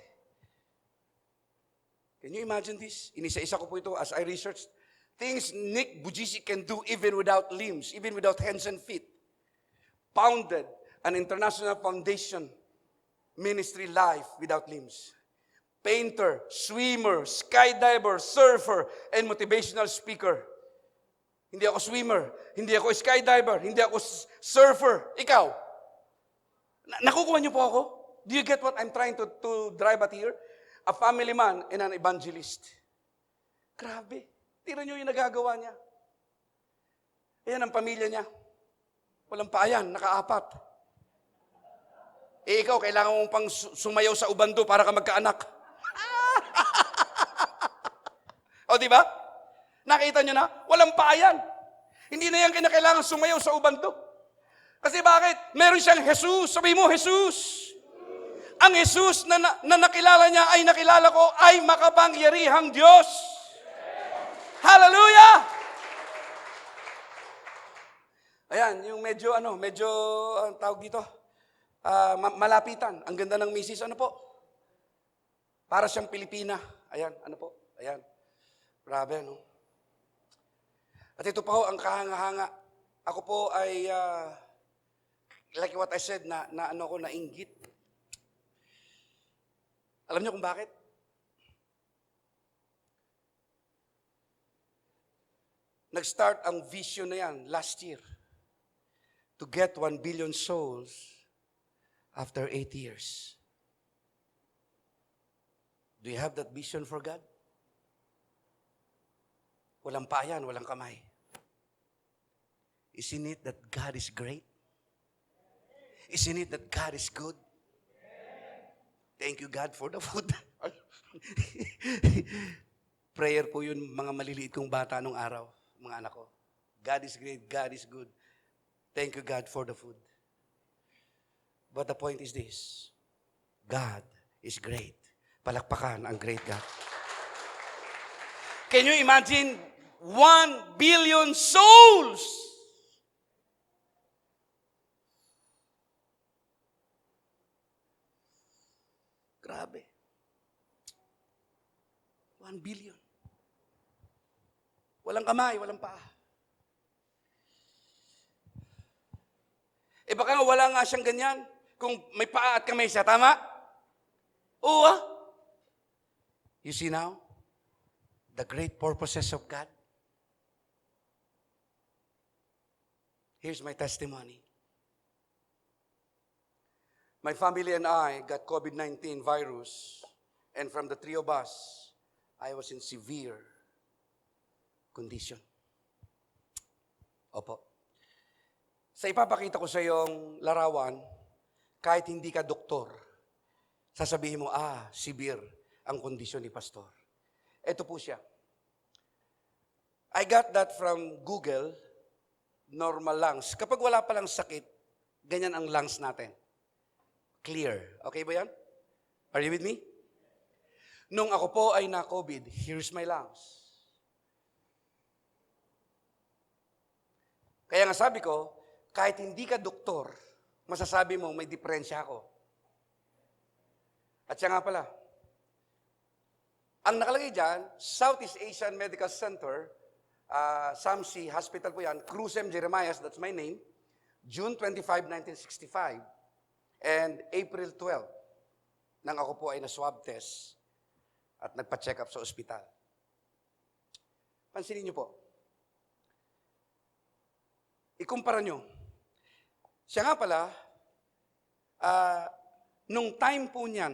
Can you imagine this? Inisa-isa ko po ito as I researched. Things Nick Vujicic can do even without limbs, even without hands and feet. Founded an international foundation ministry life without limbs. Painter, swimmer, skydiver, surfer, and motivational speaker. Hindi ako swimmer, hindi ako skydiver, hindi ako surfer. Ikaw, nakukuha niyo po ako? Do you get what I'm trying to drive at here? A family man and an evangelist. Grabe. Tira niyo yung nagagawa niya. Ayan ang pamilya niya. Walang paayan, nakaapat. Eh ikaw, kailangan mong pang sumayaw sa ubando para ka magkaanak. O di ba? Nakita niyo na? Walang paayan. Hindi na yan kinakailangan sumayaw sa ubando. Kasi bakit? Meron siyang Jesus. Sabi mo, Jesus. Ang Jesus na nakilala niya ay nakilala ko ay makapangyarihang Diyos. Hallelujah! Ayan, yung medyo tawag dito, malapitan. Ang ganda ng misis, ano po? Para siyang Pilipina. Ayan, ano po? Ayan. Grabe, no? At ito pa ho, ang kahanga-hanga. Ako po ay, like what I said, nainggit. Alam niyo kung bakit? Nag-start ang vision na yan last year to get 1 billion souls after 8 years. Do you have that vision for God? Walang paayan, walang kamay. Isn't it that God is great? Isn't it that God is good? Thank you, God, for the food. Prayer po yun, mga maliliit kong bata nung araw, mga anak ko. God is great, God is good. Thank you, God, for the food. But the point is this, God is great. Palakpakan ang great God. Can you imagine 1 billion souls? Grabe. 1 billion. Walang kamay, walang paa. Eh baka nga wala nga siyang ganyan. Kung may paa at kamay siya, tama? Oo ah. You see now? The great purposes of God. Here's my testimony. My family and I got COVID-19 virus, and from the three of us, I was in severe condition. Opo. Sa ipapakita ko sa iyong larawan, kahit hindi ka doktor, sasabihin mo, severe ang kondisyon ni Pastor. Ito po siya. I got that from Google, normal lungs. Kapag wala palang sakit, ganyan ang lungs natin. Clear. Okay ba yan? Are you with me? Nung ako po ay na-COVID, here's my lungs. Kaya nga sabi ko, kahit hindi ka doktor, masasabi mo may diferensya ako. At siya nga pala, ang nakalagay dyan, Southeast Asian Medical Center, SAMC Hospital po yan, Cruzem Jeremias, that's my name, June 25, 1965, and April 12, nang ako po ay na-swab test at nagpa-check up sa ospital. Pansinin niyo po, ikumpara nyo, siya nga pala, nung time po niyan,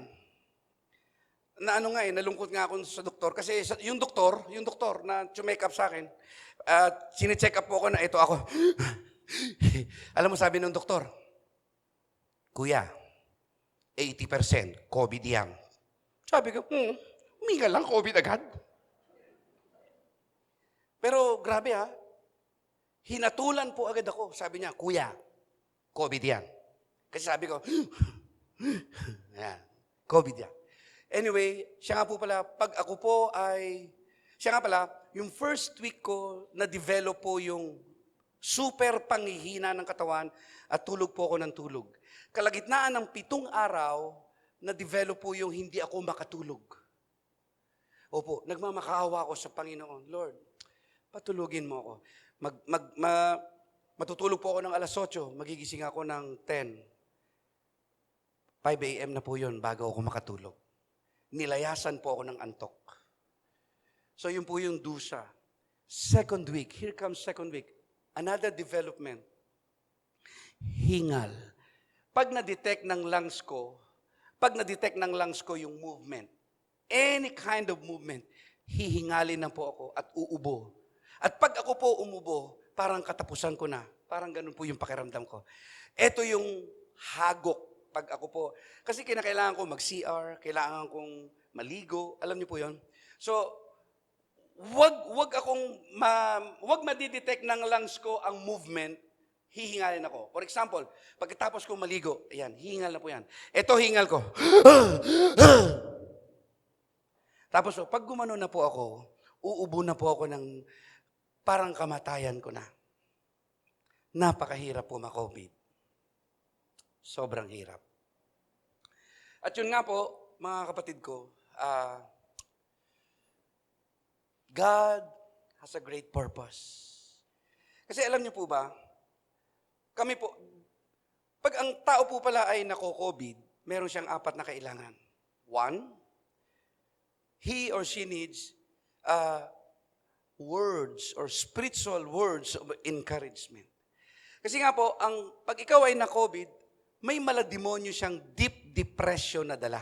na ano nga nalungkot nga ako sa doktor kasi yung doktor na check up sa akin, sine-check up po ako na ito ako. Alam mo sabi ng doktor, Kuya, 80% COVID yan. Sabi ko, huminga lang COVID agad. Pero grabe hinatulan po agad ako. Sabi niya, Kuya, COVID yan. Kasi sabi ko, COVID yan. Anyway, siya nga po pala, yung first week ko, na-develop po yung super panghihina ng katawan at tulog po ako ng tulog. Kalagitnaan ng 7 araw, na-develop po yung hindi ako makatulog. Opo, nagmamakaawa ako sa Panginoon. Lord, patulugin mo ako. Matutulog po ako ng alas 8, magigising ako ng 10. 5 a.m. na po yun bago ako makatulog. Nilayasan po ako ng antok. So yun po yung dusa. Second week, here comes second week. Another development. Hingal. Pag na-detect ng lungs ko yung movement, any kind of movement, hihingalin na po ako at uubo. At pag ako po umubo, parang katapusan ko na. Parang ganun po yung pakiramdam ko. Ito yung hagok. Pag ako po, kasi kinakailangan ko mag-CR, kailangan kong maligo, alam niyo po yon. So, wag madidetect ng lungs ko ang movement, hihingalin ako. For example, pagkatapos ko maligo, ayan, hihingal na po yan. Ito hingal ko. Tapos, pag gumano na po ako, uubo na po ako ng parang kamatayan ko na. Napakahirap po ma-COVID. Sobrang hirap. At yun nga po, mga kapatid ko, God has a great purpose. Kasi alam niyo po ba, kami po, pag ang tao po pala ay nako-COVID, meron siyang 4 na kailangan. 1, he or she needs words or spiritual words of encouragement. Kasi nga po, pag ikaw ay na-COVID, may malademonyo siyang deep depression na dala.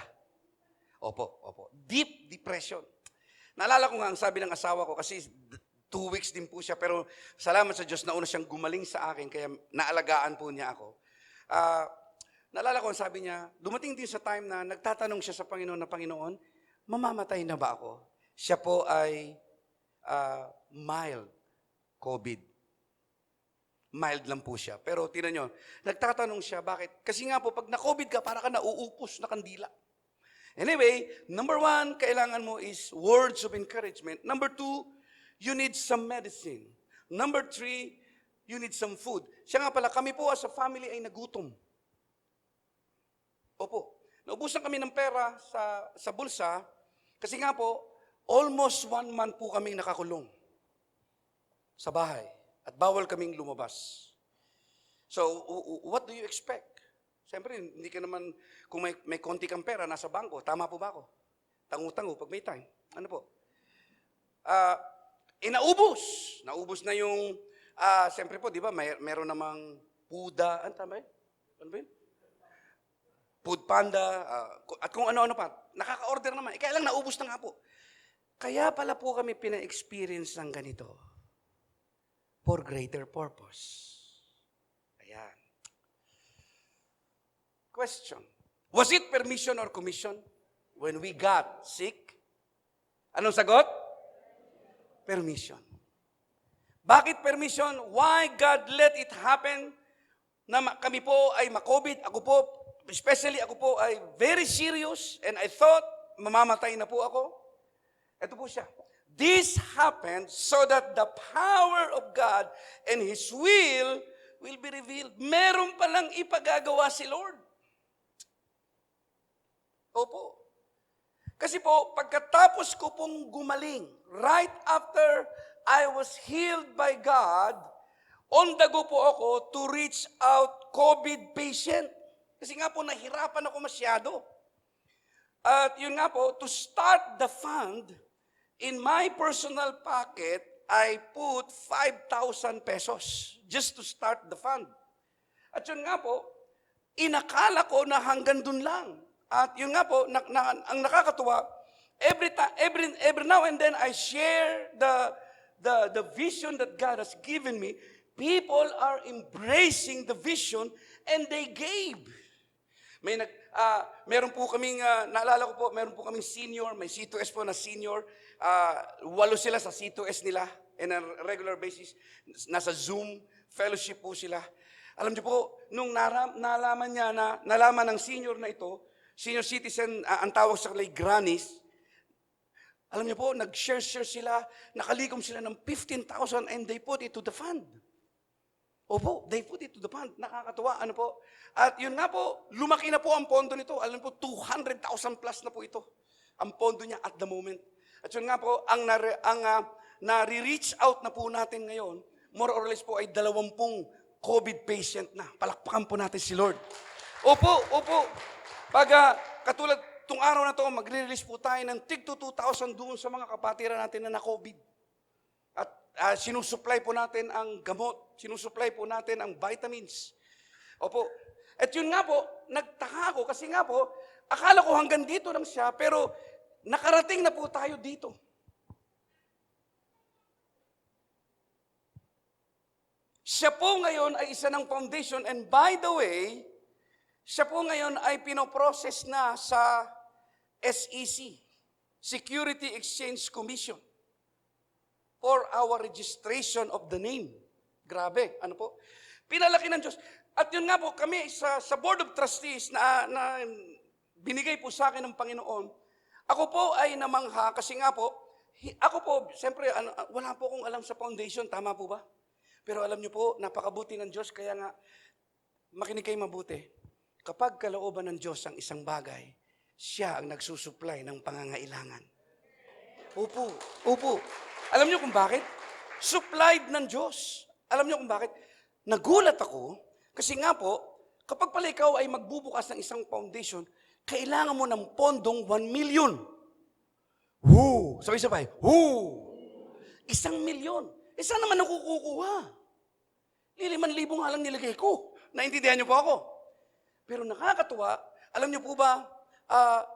Opo. Deep depression. Naalala ko nga ang sabi ng asawa ko kasi 2 weeks din po siya pero salamat sa Diyos nauna siyang gumaling sa akin kaya naalagaan po niya ako. Naalala ko ang sabi niya, dumating din sa time na nagtatanong siya sa Panginoon na Panginoon, mamamatay na ba ako? Siya po ay mild COVID. Mild lang po siya. Pero tinan nyo, nagtatanong siya, bakit? Kasi nga po, pag na-COVID ka, para ka nauupos na kandila. Anyway, number 1, kailangan mo is words of encouragement. Number 2, you need some medicine. Number 3, you need some food. Siya nga pala, kami po as a family ay nagutom. Opo. Naubusan kami ng pera sa bulsa, kasi nga po, almost 1 month po kaming nakakulong sa bahay. At bawal kaming lumabas. So, what do you expect? Siyempre, hindi ka naman, kung may konti kang pera, nasa bangko, tama po ba ako? Tangu-tangu pag may time. Ano po? Naubos. Naubos na yung, siyempre po, di ba, meron namang puda, tama yun? Ano ba yun? Food Panda, at kung ano-ano pa. Nakaka-order naman. Kaya lang, naubos na nga po. Kaya pala po kami pina-experience ng ganito. For greater purpose. Ayan. Question. Was it permission or commission when we got sick? Anong sagot? permission. Bakit permission? Why God let it happen na kami po ay ma-COVID? Ako po, especially ako po ay very serious and I thought mamamatay na po ako. Ito po siya. This happened so that the power of God and His will be revealed. Meron palang ipagagawa si Lord. Opo. Kasi po, pagkatapos ko pong gumaling, right after I was healed by God, on the go po ako to reach out COVID patient. Kasi nga po, nahirapan ako masyado. At yun nga po, to start the fund, in my personal pocket, I put 5,000 pesos just to start the fund. At yun nga po, inakala ko na hanggang dun lang. At yun nga po, ang nakakatuwa, every now and then I share the vision that God has given me. People are embracing the vision and they gave. Meron po kaming, naalala ko po, meron po kaming senior, may C2S po na senior. 8 sila sa C2S nila in a regular basis. Nasa Zoom fellowship po sila. Alam niyo po, nung nalaman niya nalaman ng senior na ito, senior citizen, ang tawag sa kanila grannies, alam niyo po, nag-share sila, nakalikom sila ng 15,000 and they put it to the fund. Opo, they put it to the fund. Nakakatuwa, ano po. At yun nga po, lumaki na po ang pondo nito. Alam po, 200,000 plus na po ito. Ang pondo niya at the moment. At yun nga po, ang nare-reach out na po natin ngayon, more or less po ay 20 COVID patient na. Palakpakan po natin si Lord. Opo. Pag katulad itong araw na to, magre-release po tayo ng tig to 2,000 doon sa mga kapatiran natin na na-COVID. At sinusupply po natin ang gamot, sinusupply po natin ang vitamins. Opo. At yun nga po, nagtaka ako kasi nga po, akala ko hanggang dito lang siya, pero nakarating na po tayo dito. Siya po ngayon ay isa ng foundation and by the way, siya po ngayon ay pinoprocess na sa SEC, Security Exchange Commission, for our registration of the name. Grabe, ano po? Pinalaki ng Diyos. At yun nga po, kami sa Board of Trustees na binigay po sa akin ng Panginoon, ako po ay namangha kasi nga po, ako po, siyempre, wala po akong alam sa foundation, tama po ba? Pero alam niyo po, napakabuti ng Diyos, kaya nga, makinig kayo mabuti. Kapag kalooban ng Diyos ang isang bagay, siya ang nagsusupply ng pangangailangan. Opo. Alam niyo kung bakit? Supplied ng Diyos. Alam niyo kung bakit? Nagulat ako, kasi nga po, kapag pala ikaw ay magbubukas ng isang foundation, kailangan mo ng pondong 1 million. Woo! Sabay-sabay. Woo! 1 million. Saan naman ako kukuha? 5,000 nga lang nilagay ko. Naintindihan niyo po ako? Pero nakakatuwa, alam niyo po ba,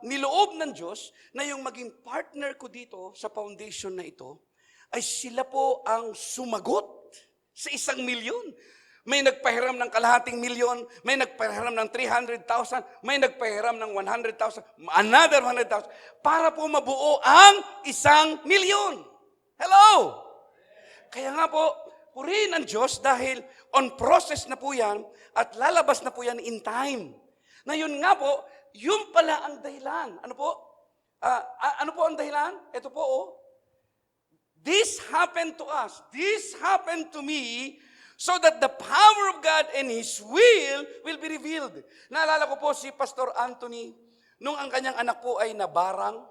niloob ng Diyos na yung maging partner ko dito sa foundation na ito, ay sila po ang sumagot sa 1 million. May nagpahiram ng 250,000, may nagpahiram ng 300,000, may nagpahiram ng 100,000, another 100,000, para po mabuo ang 1 million. Hello! Kaya nga po, purihin ang Diyos dahil on process na po yan at lalabas na po yan in time. Na yun nga po, yun pala ang dahilan. Ano po? Ano po ang dahilan? Ito po, oh. This happened to us. This happened to me so that the power of God and His will be revealed. Naalala ko po si Pastor Anthony, nung ang kanyang anak po ay nabarang,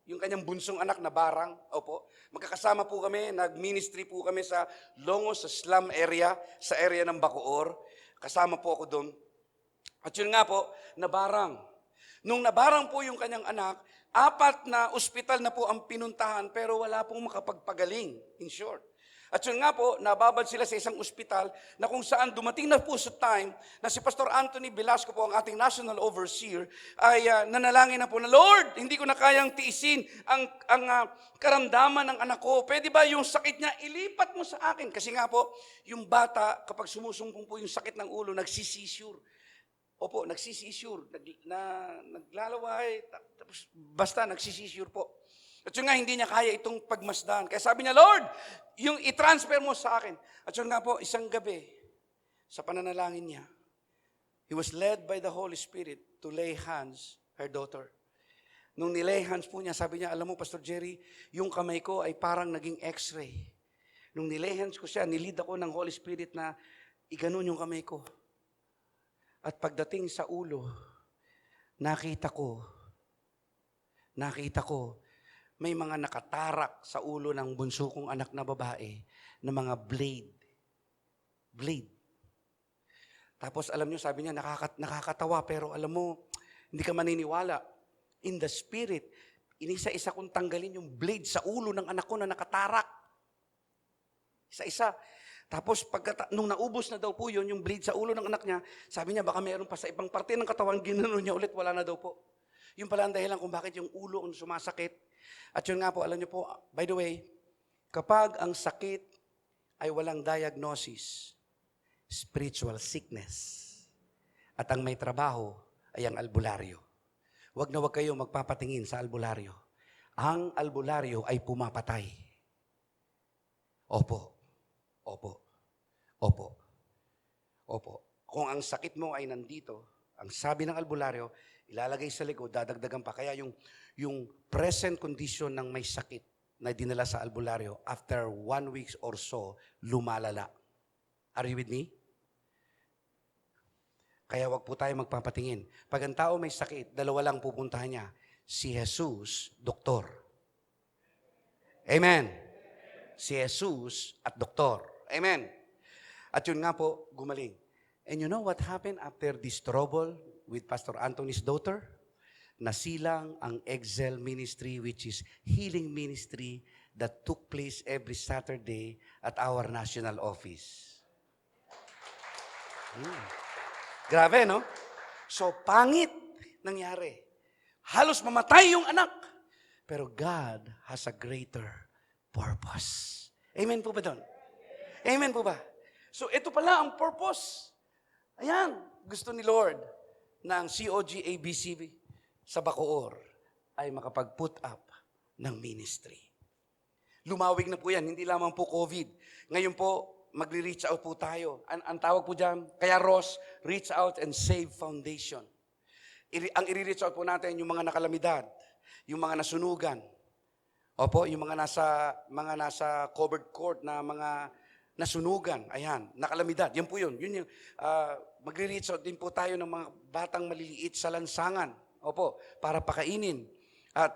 yung kanyang bunsong anak na barang, opo, magkakasama po kami, nag-ministry po kami sa Longos, sa slum area, sa area ng Bacoor. Kasama po ako doon. At yun nga po, nabarang. Nung nabarang po yung kanyang anak, 4 na ospital na po ang pinuntahan, pero wala pong makapagpagaling, in short. At yun nga po, nababad sila sa isang ospital na kung saan dumating na po sa time na si Pastor Anthony Velasco po, ang ating national overseer, ay nanalangin na po na, Lord, hindi ko na kayang tiisin ang karamdaman ng anak ko. Pwede ba yung sakit niya, ilipat mo sa akin? Kasi nga po, yung bata, kapag sumusumpong po yung sakit ng ulo, nagsisisure. Opo, nagsisisure. Naglalaway, tapos basta nagsisisure po. At yun nga, hindi niya kaya itong pagmasdan. Kaya sabi niya, Lord, yung i-transfer mo sa akin. At yun nga po, isang gabi, sa pananalangin niya, he was led by the Holy Spirit to lay hands her daughter. Nung nilay hands po niya, sabi niya, alam mo, Pastor Jerry, yung kamay ko ay parang naging x-ray. Nung nilay hands ko siya, nilid ako ng Holy Spirit na iganon yung kamay ko. At pagdating sa ulo, nakita ko, may mga nakatarak sa ulo ng bunso kong anak na babae na mga blade. Tapos alam niyo, sabi niya, nakakatawa, pero alam mo, hindi ka maniniwala. In the spirit, inisa-isa kong tanggalin yung blade sa ulo ng anak ko na nakatarak. Isa-isa. Tapos nung naubos na daw po yun, yung blade sa ulo ng anak niya, sabi niya, baka mayroon pa sa ibang parte ng katawan, ginano niya ulit, wala na daw po. Yung pala ang dahilan kung bakit yung ulo ang sumasakit. At yun nga po, alam niyo po, by the way, kapag ang sakit ay walang diagnosis, spiritual sickness, at ang may trabaho ay ang albularyo. Huwag na huwag kayo magpapatingin sa albularyo. Ang albularyo ay pumapatay. Opo. Kung ang sakit mo ay nandito, ang sabi ng albularyo, ilalagay sa likod, dadagdagan pa. Kaya yung present condition ng may sakit na dinala sa albularyo, after 1 week or so, lumalala. Are you with me? Kaya wag po tayo magpapatingin. Pag ang tao may sakit, dalawa lang pupuntahan niya. Si Jesus, doktor. Amen. Si Jesus at doktor. Amen. At yun nga po, gumaling. And you know what happened after this trouble with Pastor Anthony's daughter? Nasilang ang Excel ministry, which is healing ministry that took place every Saturday at our national office. Grabe, no? So, pangit nangyari. Halos mamatay yung anak. Pero God has a greater purpose. Amen po ba doon? Amen po ba? So, ito pala ang purpose. Ayan, gusto ni Lord na ang COG-ABC sa Bacoor ay makapag-put up ng ministry. Lumawig na po yan, hindi lamang po COVID. Ngayon po, magre-reach out po tayo. Ang tawag po dyan, kaya Ross, Reach Out and Save Foundation. Ang i-reach out po natin, yung mga nakalamidad, yung mga nasunugan, opo, yung mga nasa covered court na mga nasunugan, ayan, nakalamidad, yan po yun. Yun yung, magre-reach out din po tayo ng mga batang maliliit sa lansangan, opo, para pakainin. At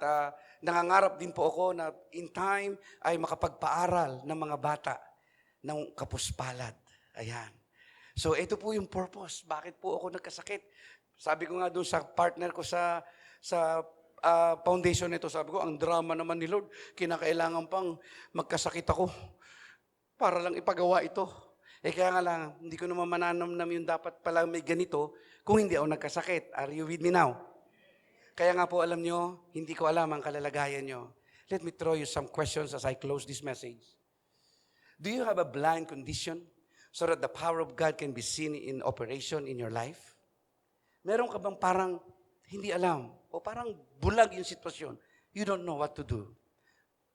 nangangarap din po ako na in time ay makapagpaaral ng mga bata ng kapuspalad. Ayan. So, ito po yung purpose. Bakit po ako nagkasakit? Sabi ko nga doon sa partner ko sa foundation nito, sabi ko, ang drama naman ni Lord, kinakailangan pang magkasakit ako para lang ipagawa ito. Kaya nga lang, hindi ko naman mananamnam yung dapat pala may ganito kung hindi ako nagkasakit. Are you with me now? Kaya nga po, alam nyo, hindi ko alam ang kalalagayan nyo. Let me throw you some questions as I close this message. Do you have a blind condition so that the power of God can be seen in operation in your life? Meron ka bang parang hindi alam o parang bulag yung sitwasyon? You don't know what to do.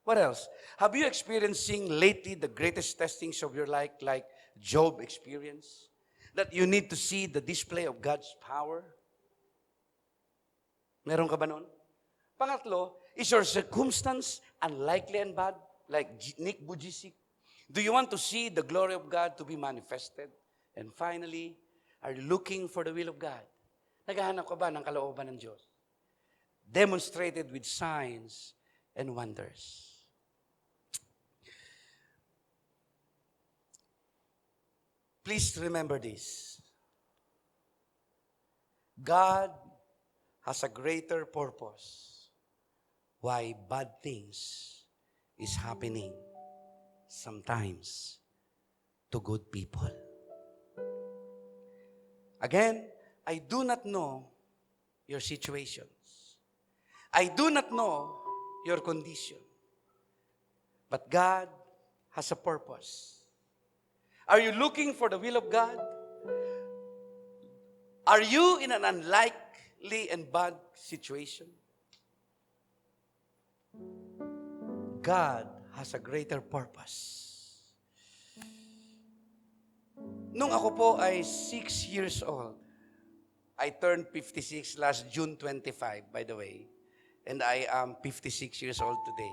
What else? Have you experiencing lately the greatest testings of your life like Job experienced? That you need to see the display of God's power? Meron ka ba nun? Pangatlo, is your circumstance unlikely and bad like Nick Bujisik? Do you want to see the glory of God to be manifested? And finally, are you looking for the will of God? Naghahanap ka ba ng kalooban ng Diyos? Demonstrated with signs and wonders. Please remember this. God has a greater purpose why bad things is happening sometimes to good people. Again, I do not know your situations. I do not know your condition. But God has a purpose. Are you looking for the will of God? Are you in an unlikely and bad situation? God has a greater purpose. Nung ako po ay 6 years old, I turned 56 last June 25, by the way. And I am 56 years old today.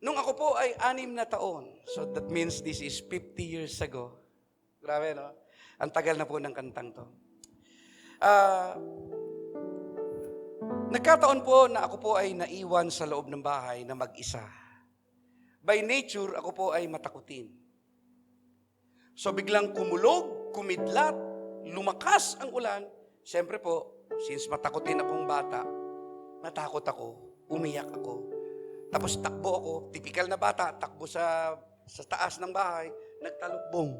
Nung ako po ay 6 na taon, so that means this is 50 years ago. Grabe, no? Ang tagal na po ng kantang to. Nagkataon po na ako po ay naiwan sa loob ng bahay na mag-isa. By nature, ako po ay matakutin. So biglang kumulog, kumidlat, lumakas ang ulan. Siyempre po, since matakutin akong bata, natakot ako, umiyak ako. Tapos takbo ako, typical na bata, takbo sa taas ng bahay, nagtalukbong.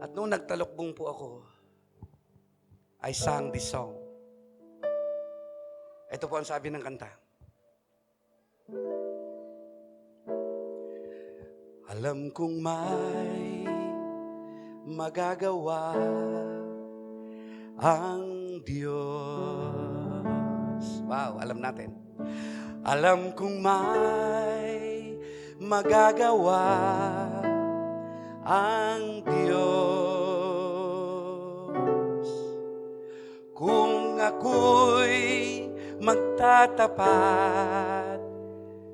At nung nagtalukbong po ako, I sang this song. Ito po ang sabi ng kanta. Alam kong may magagawa ang Diyos. Wow, alam natin. Alam kong may magagawa ang Diyos. Kung ako'y magtatapat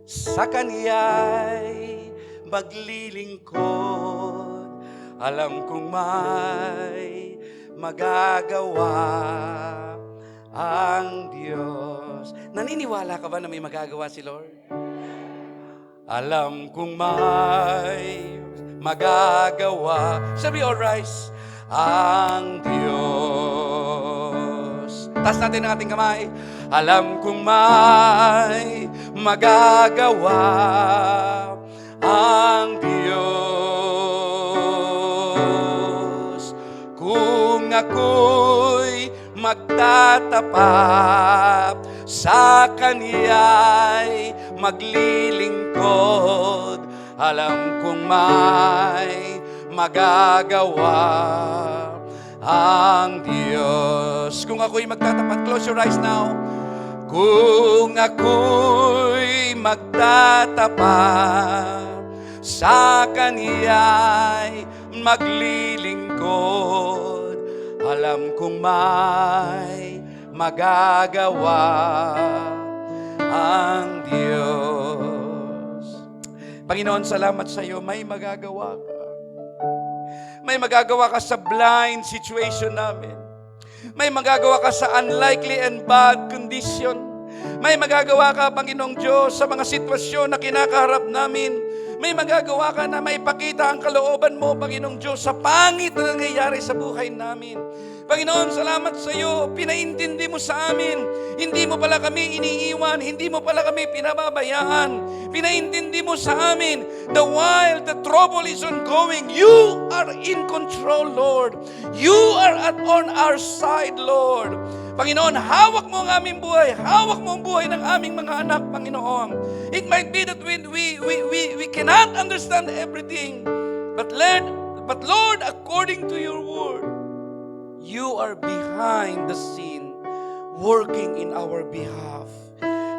sa Kaniya'y maglilingkod, alam kong may magagawa ang Diyos. Naniniwala ka ba na may magagawa si Lord? Alam kong may magagawa. Sabi, all rise, ang Diyos. Taas natin ang ating kamay. Alam kong may magagawa ang Diyos. Kung ako'y magtatapat sa Kaniya'y maglilingkod, alam kong may magagawa ang Diyos. Kung ako'y magtatapat, close your eyes now. Kung ako'y magtatapat sa Kaniya'y maglilingkod, alam kong may magagawa ang Diyos. Panginoon, salamat sa iyo. May magagawa ka. May magagawa ka sa blind situation namin. May magagawa ka sa unlikely and bad condition. May magagawa ka, Panginoong Diyos, sa mga sitwasyon na kinakaharap namin. May magagawa ka na maipakita ang kalooban mo, Panginoong Diyos, sa pangit na nangyayari sa buhay namin. Panginoon, salamat sa iyo. Pinaintindi mo sa amin. Hindi mo pala kami iniiwan. Hindi mo pala kami pinababayaan. Pinaintindi mo sa amin that while the trouble is ongoing, you are in control, Lord. You are on our side, Lord. Panginoon, hawak mo ang aming buhay. Hawak mo ang buhay ng aming mga anak, Panginoon. It might be that we cannot understand everything. But Lord, according to your word, you are behind the scene, working in our behalf.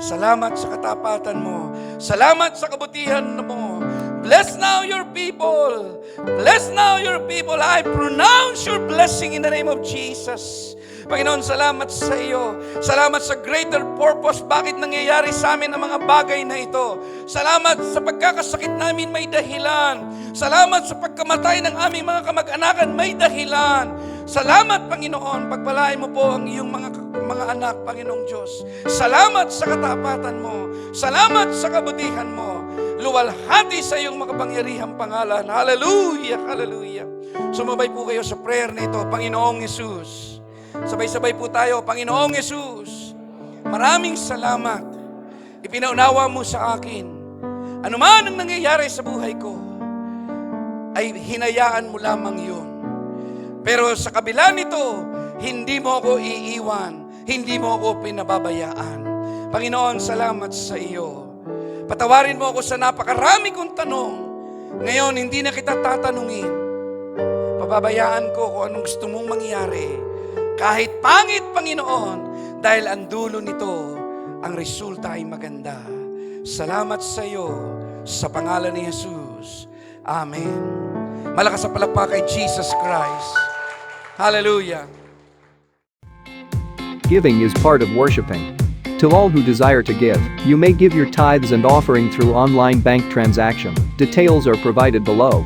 Salamat sa katapatan mo. Salamat sa kabutihan mo. Bless now your people. Bless now your people. I pronounce your blessing in the name of Jesus. Panginoon, salamat sa iyo. Salamat sa greater purpose. Bakit nangyayari sa amin ang mga bagay na ito? Salamat sa pagkakasakit namin may dahilan. Salamat sa pagkamatay ng aming mga kamag-anakan may dahilan. Salamat, Panginoon. Pagpalain mo po ang iyong mga anak, Panginoong Diyos. Salamat sa katapatan mo. Salamat sa kabutihan mo. Luwalhati sa iyong makapangyarihang pangalan. Hallelujah, hallelujah. Sumabay po kayo sa prayer na ito, Panginoong Yesus. Sabay-sabay po tayo, Panginoong Yesus, maraming salamat. Ipinaunawa mo sa akin, anuman ang nangyayari sa buhay ko, ay hinayaan mo lamang yun. Pero sa kabila nito, hindi mo ako iiwan, hindi mo ako pinababayaan. Panginoon, salamat sa iyo. Patawarin mo ako sa napakarami kong tanong. Ngayon, hindi na kita tatanungin. Pababayaan ko kung anong gusto mong mangyari. Kahit pangit, Panginoon, dahil ang dulo nito ang resulta ay maganda. Salamat sa iyo sa pangalan ni Jesus. Amen. Malakas sa palakpak kay Jesus Christ. Hallelujah. Giving is part of worshiping. To all who desire to give, you may give your tithes and offering through online bank transaction. Details are provided below.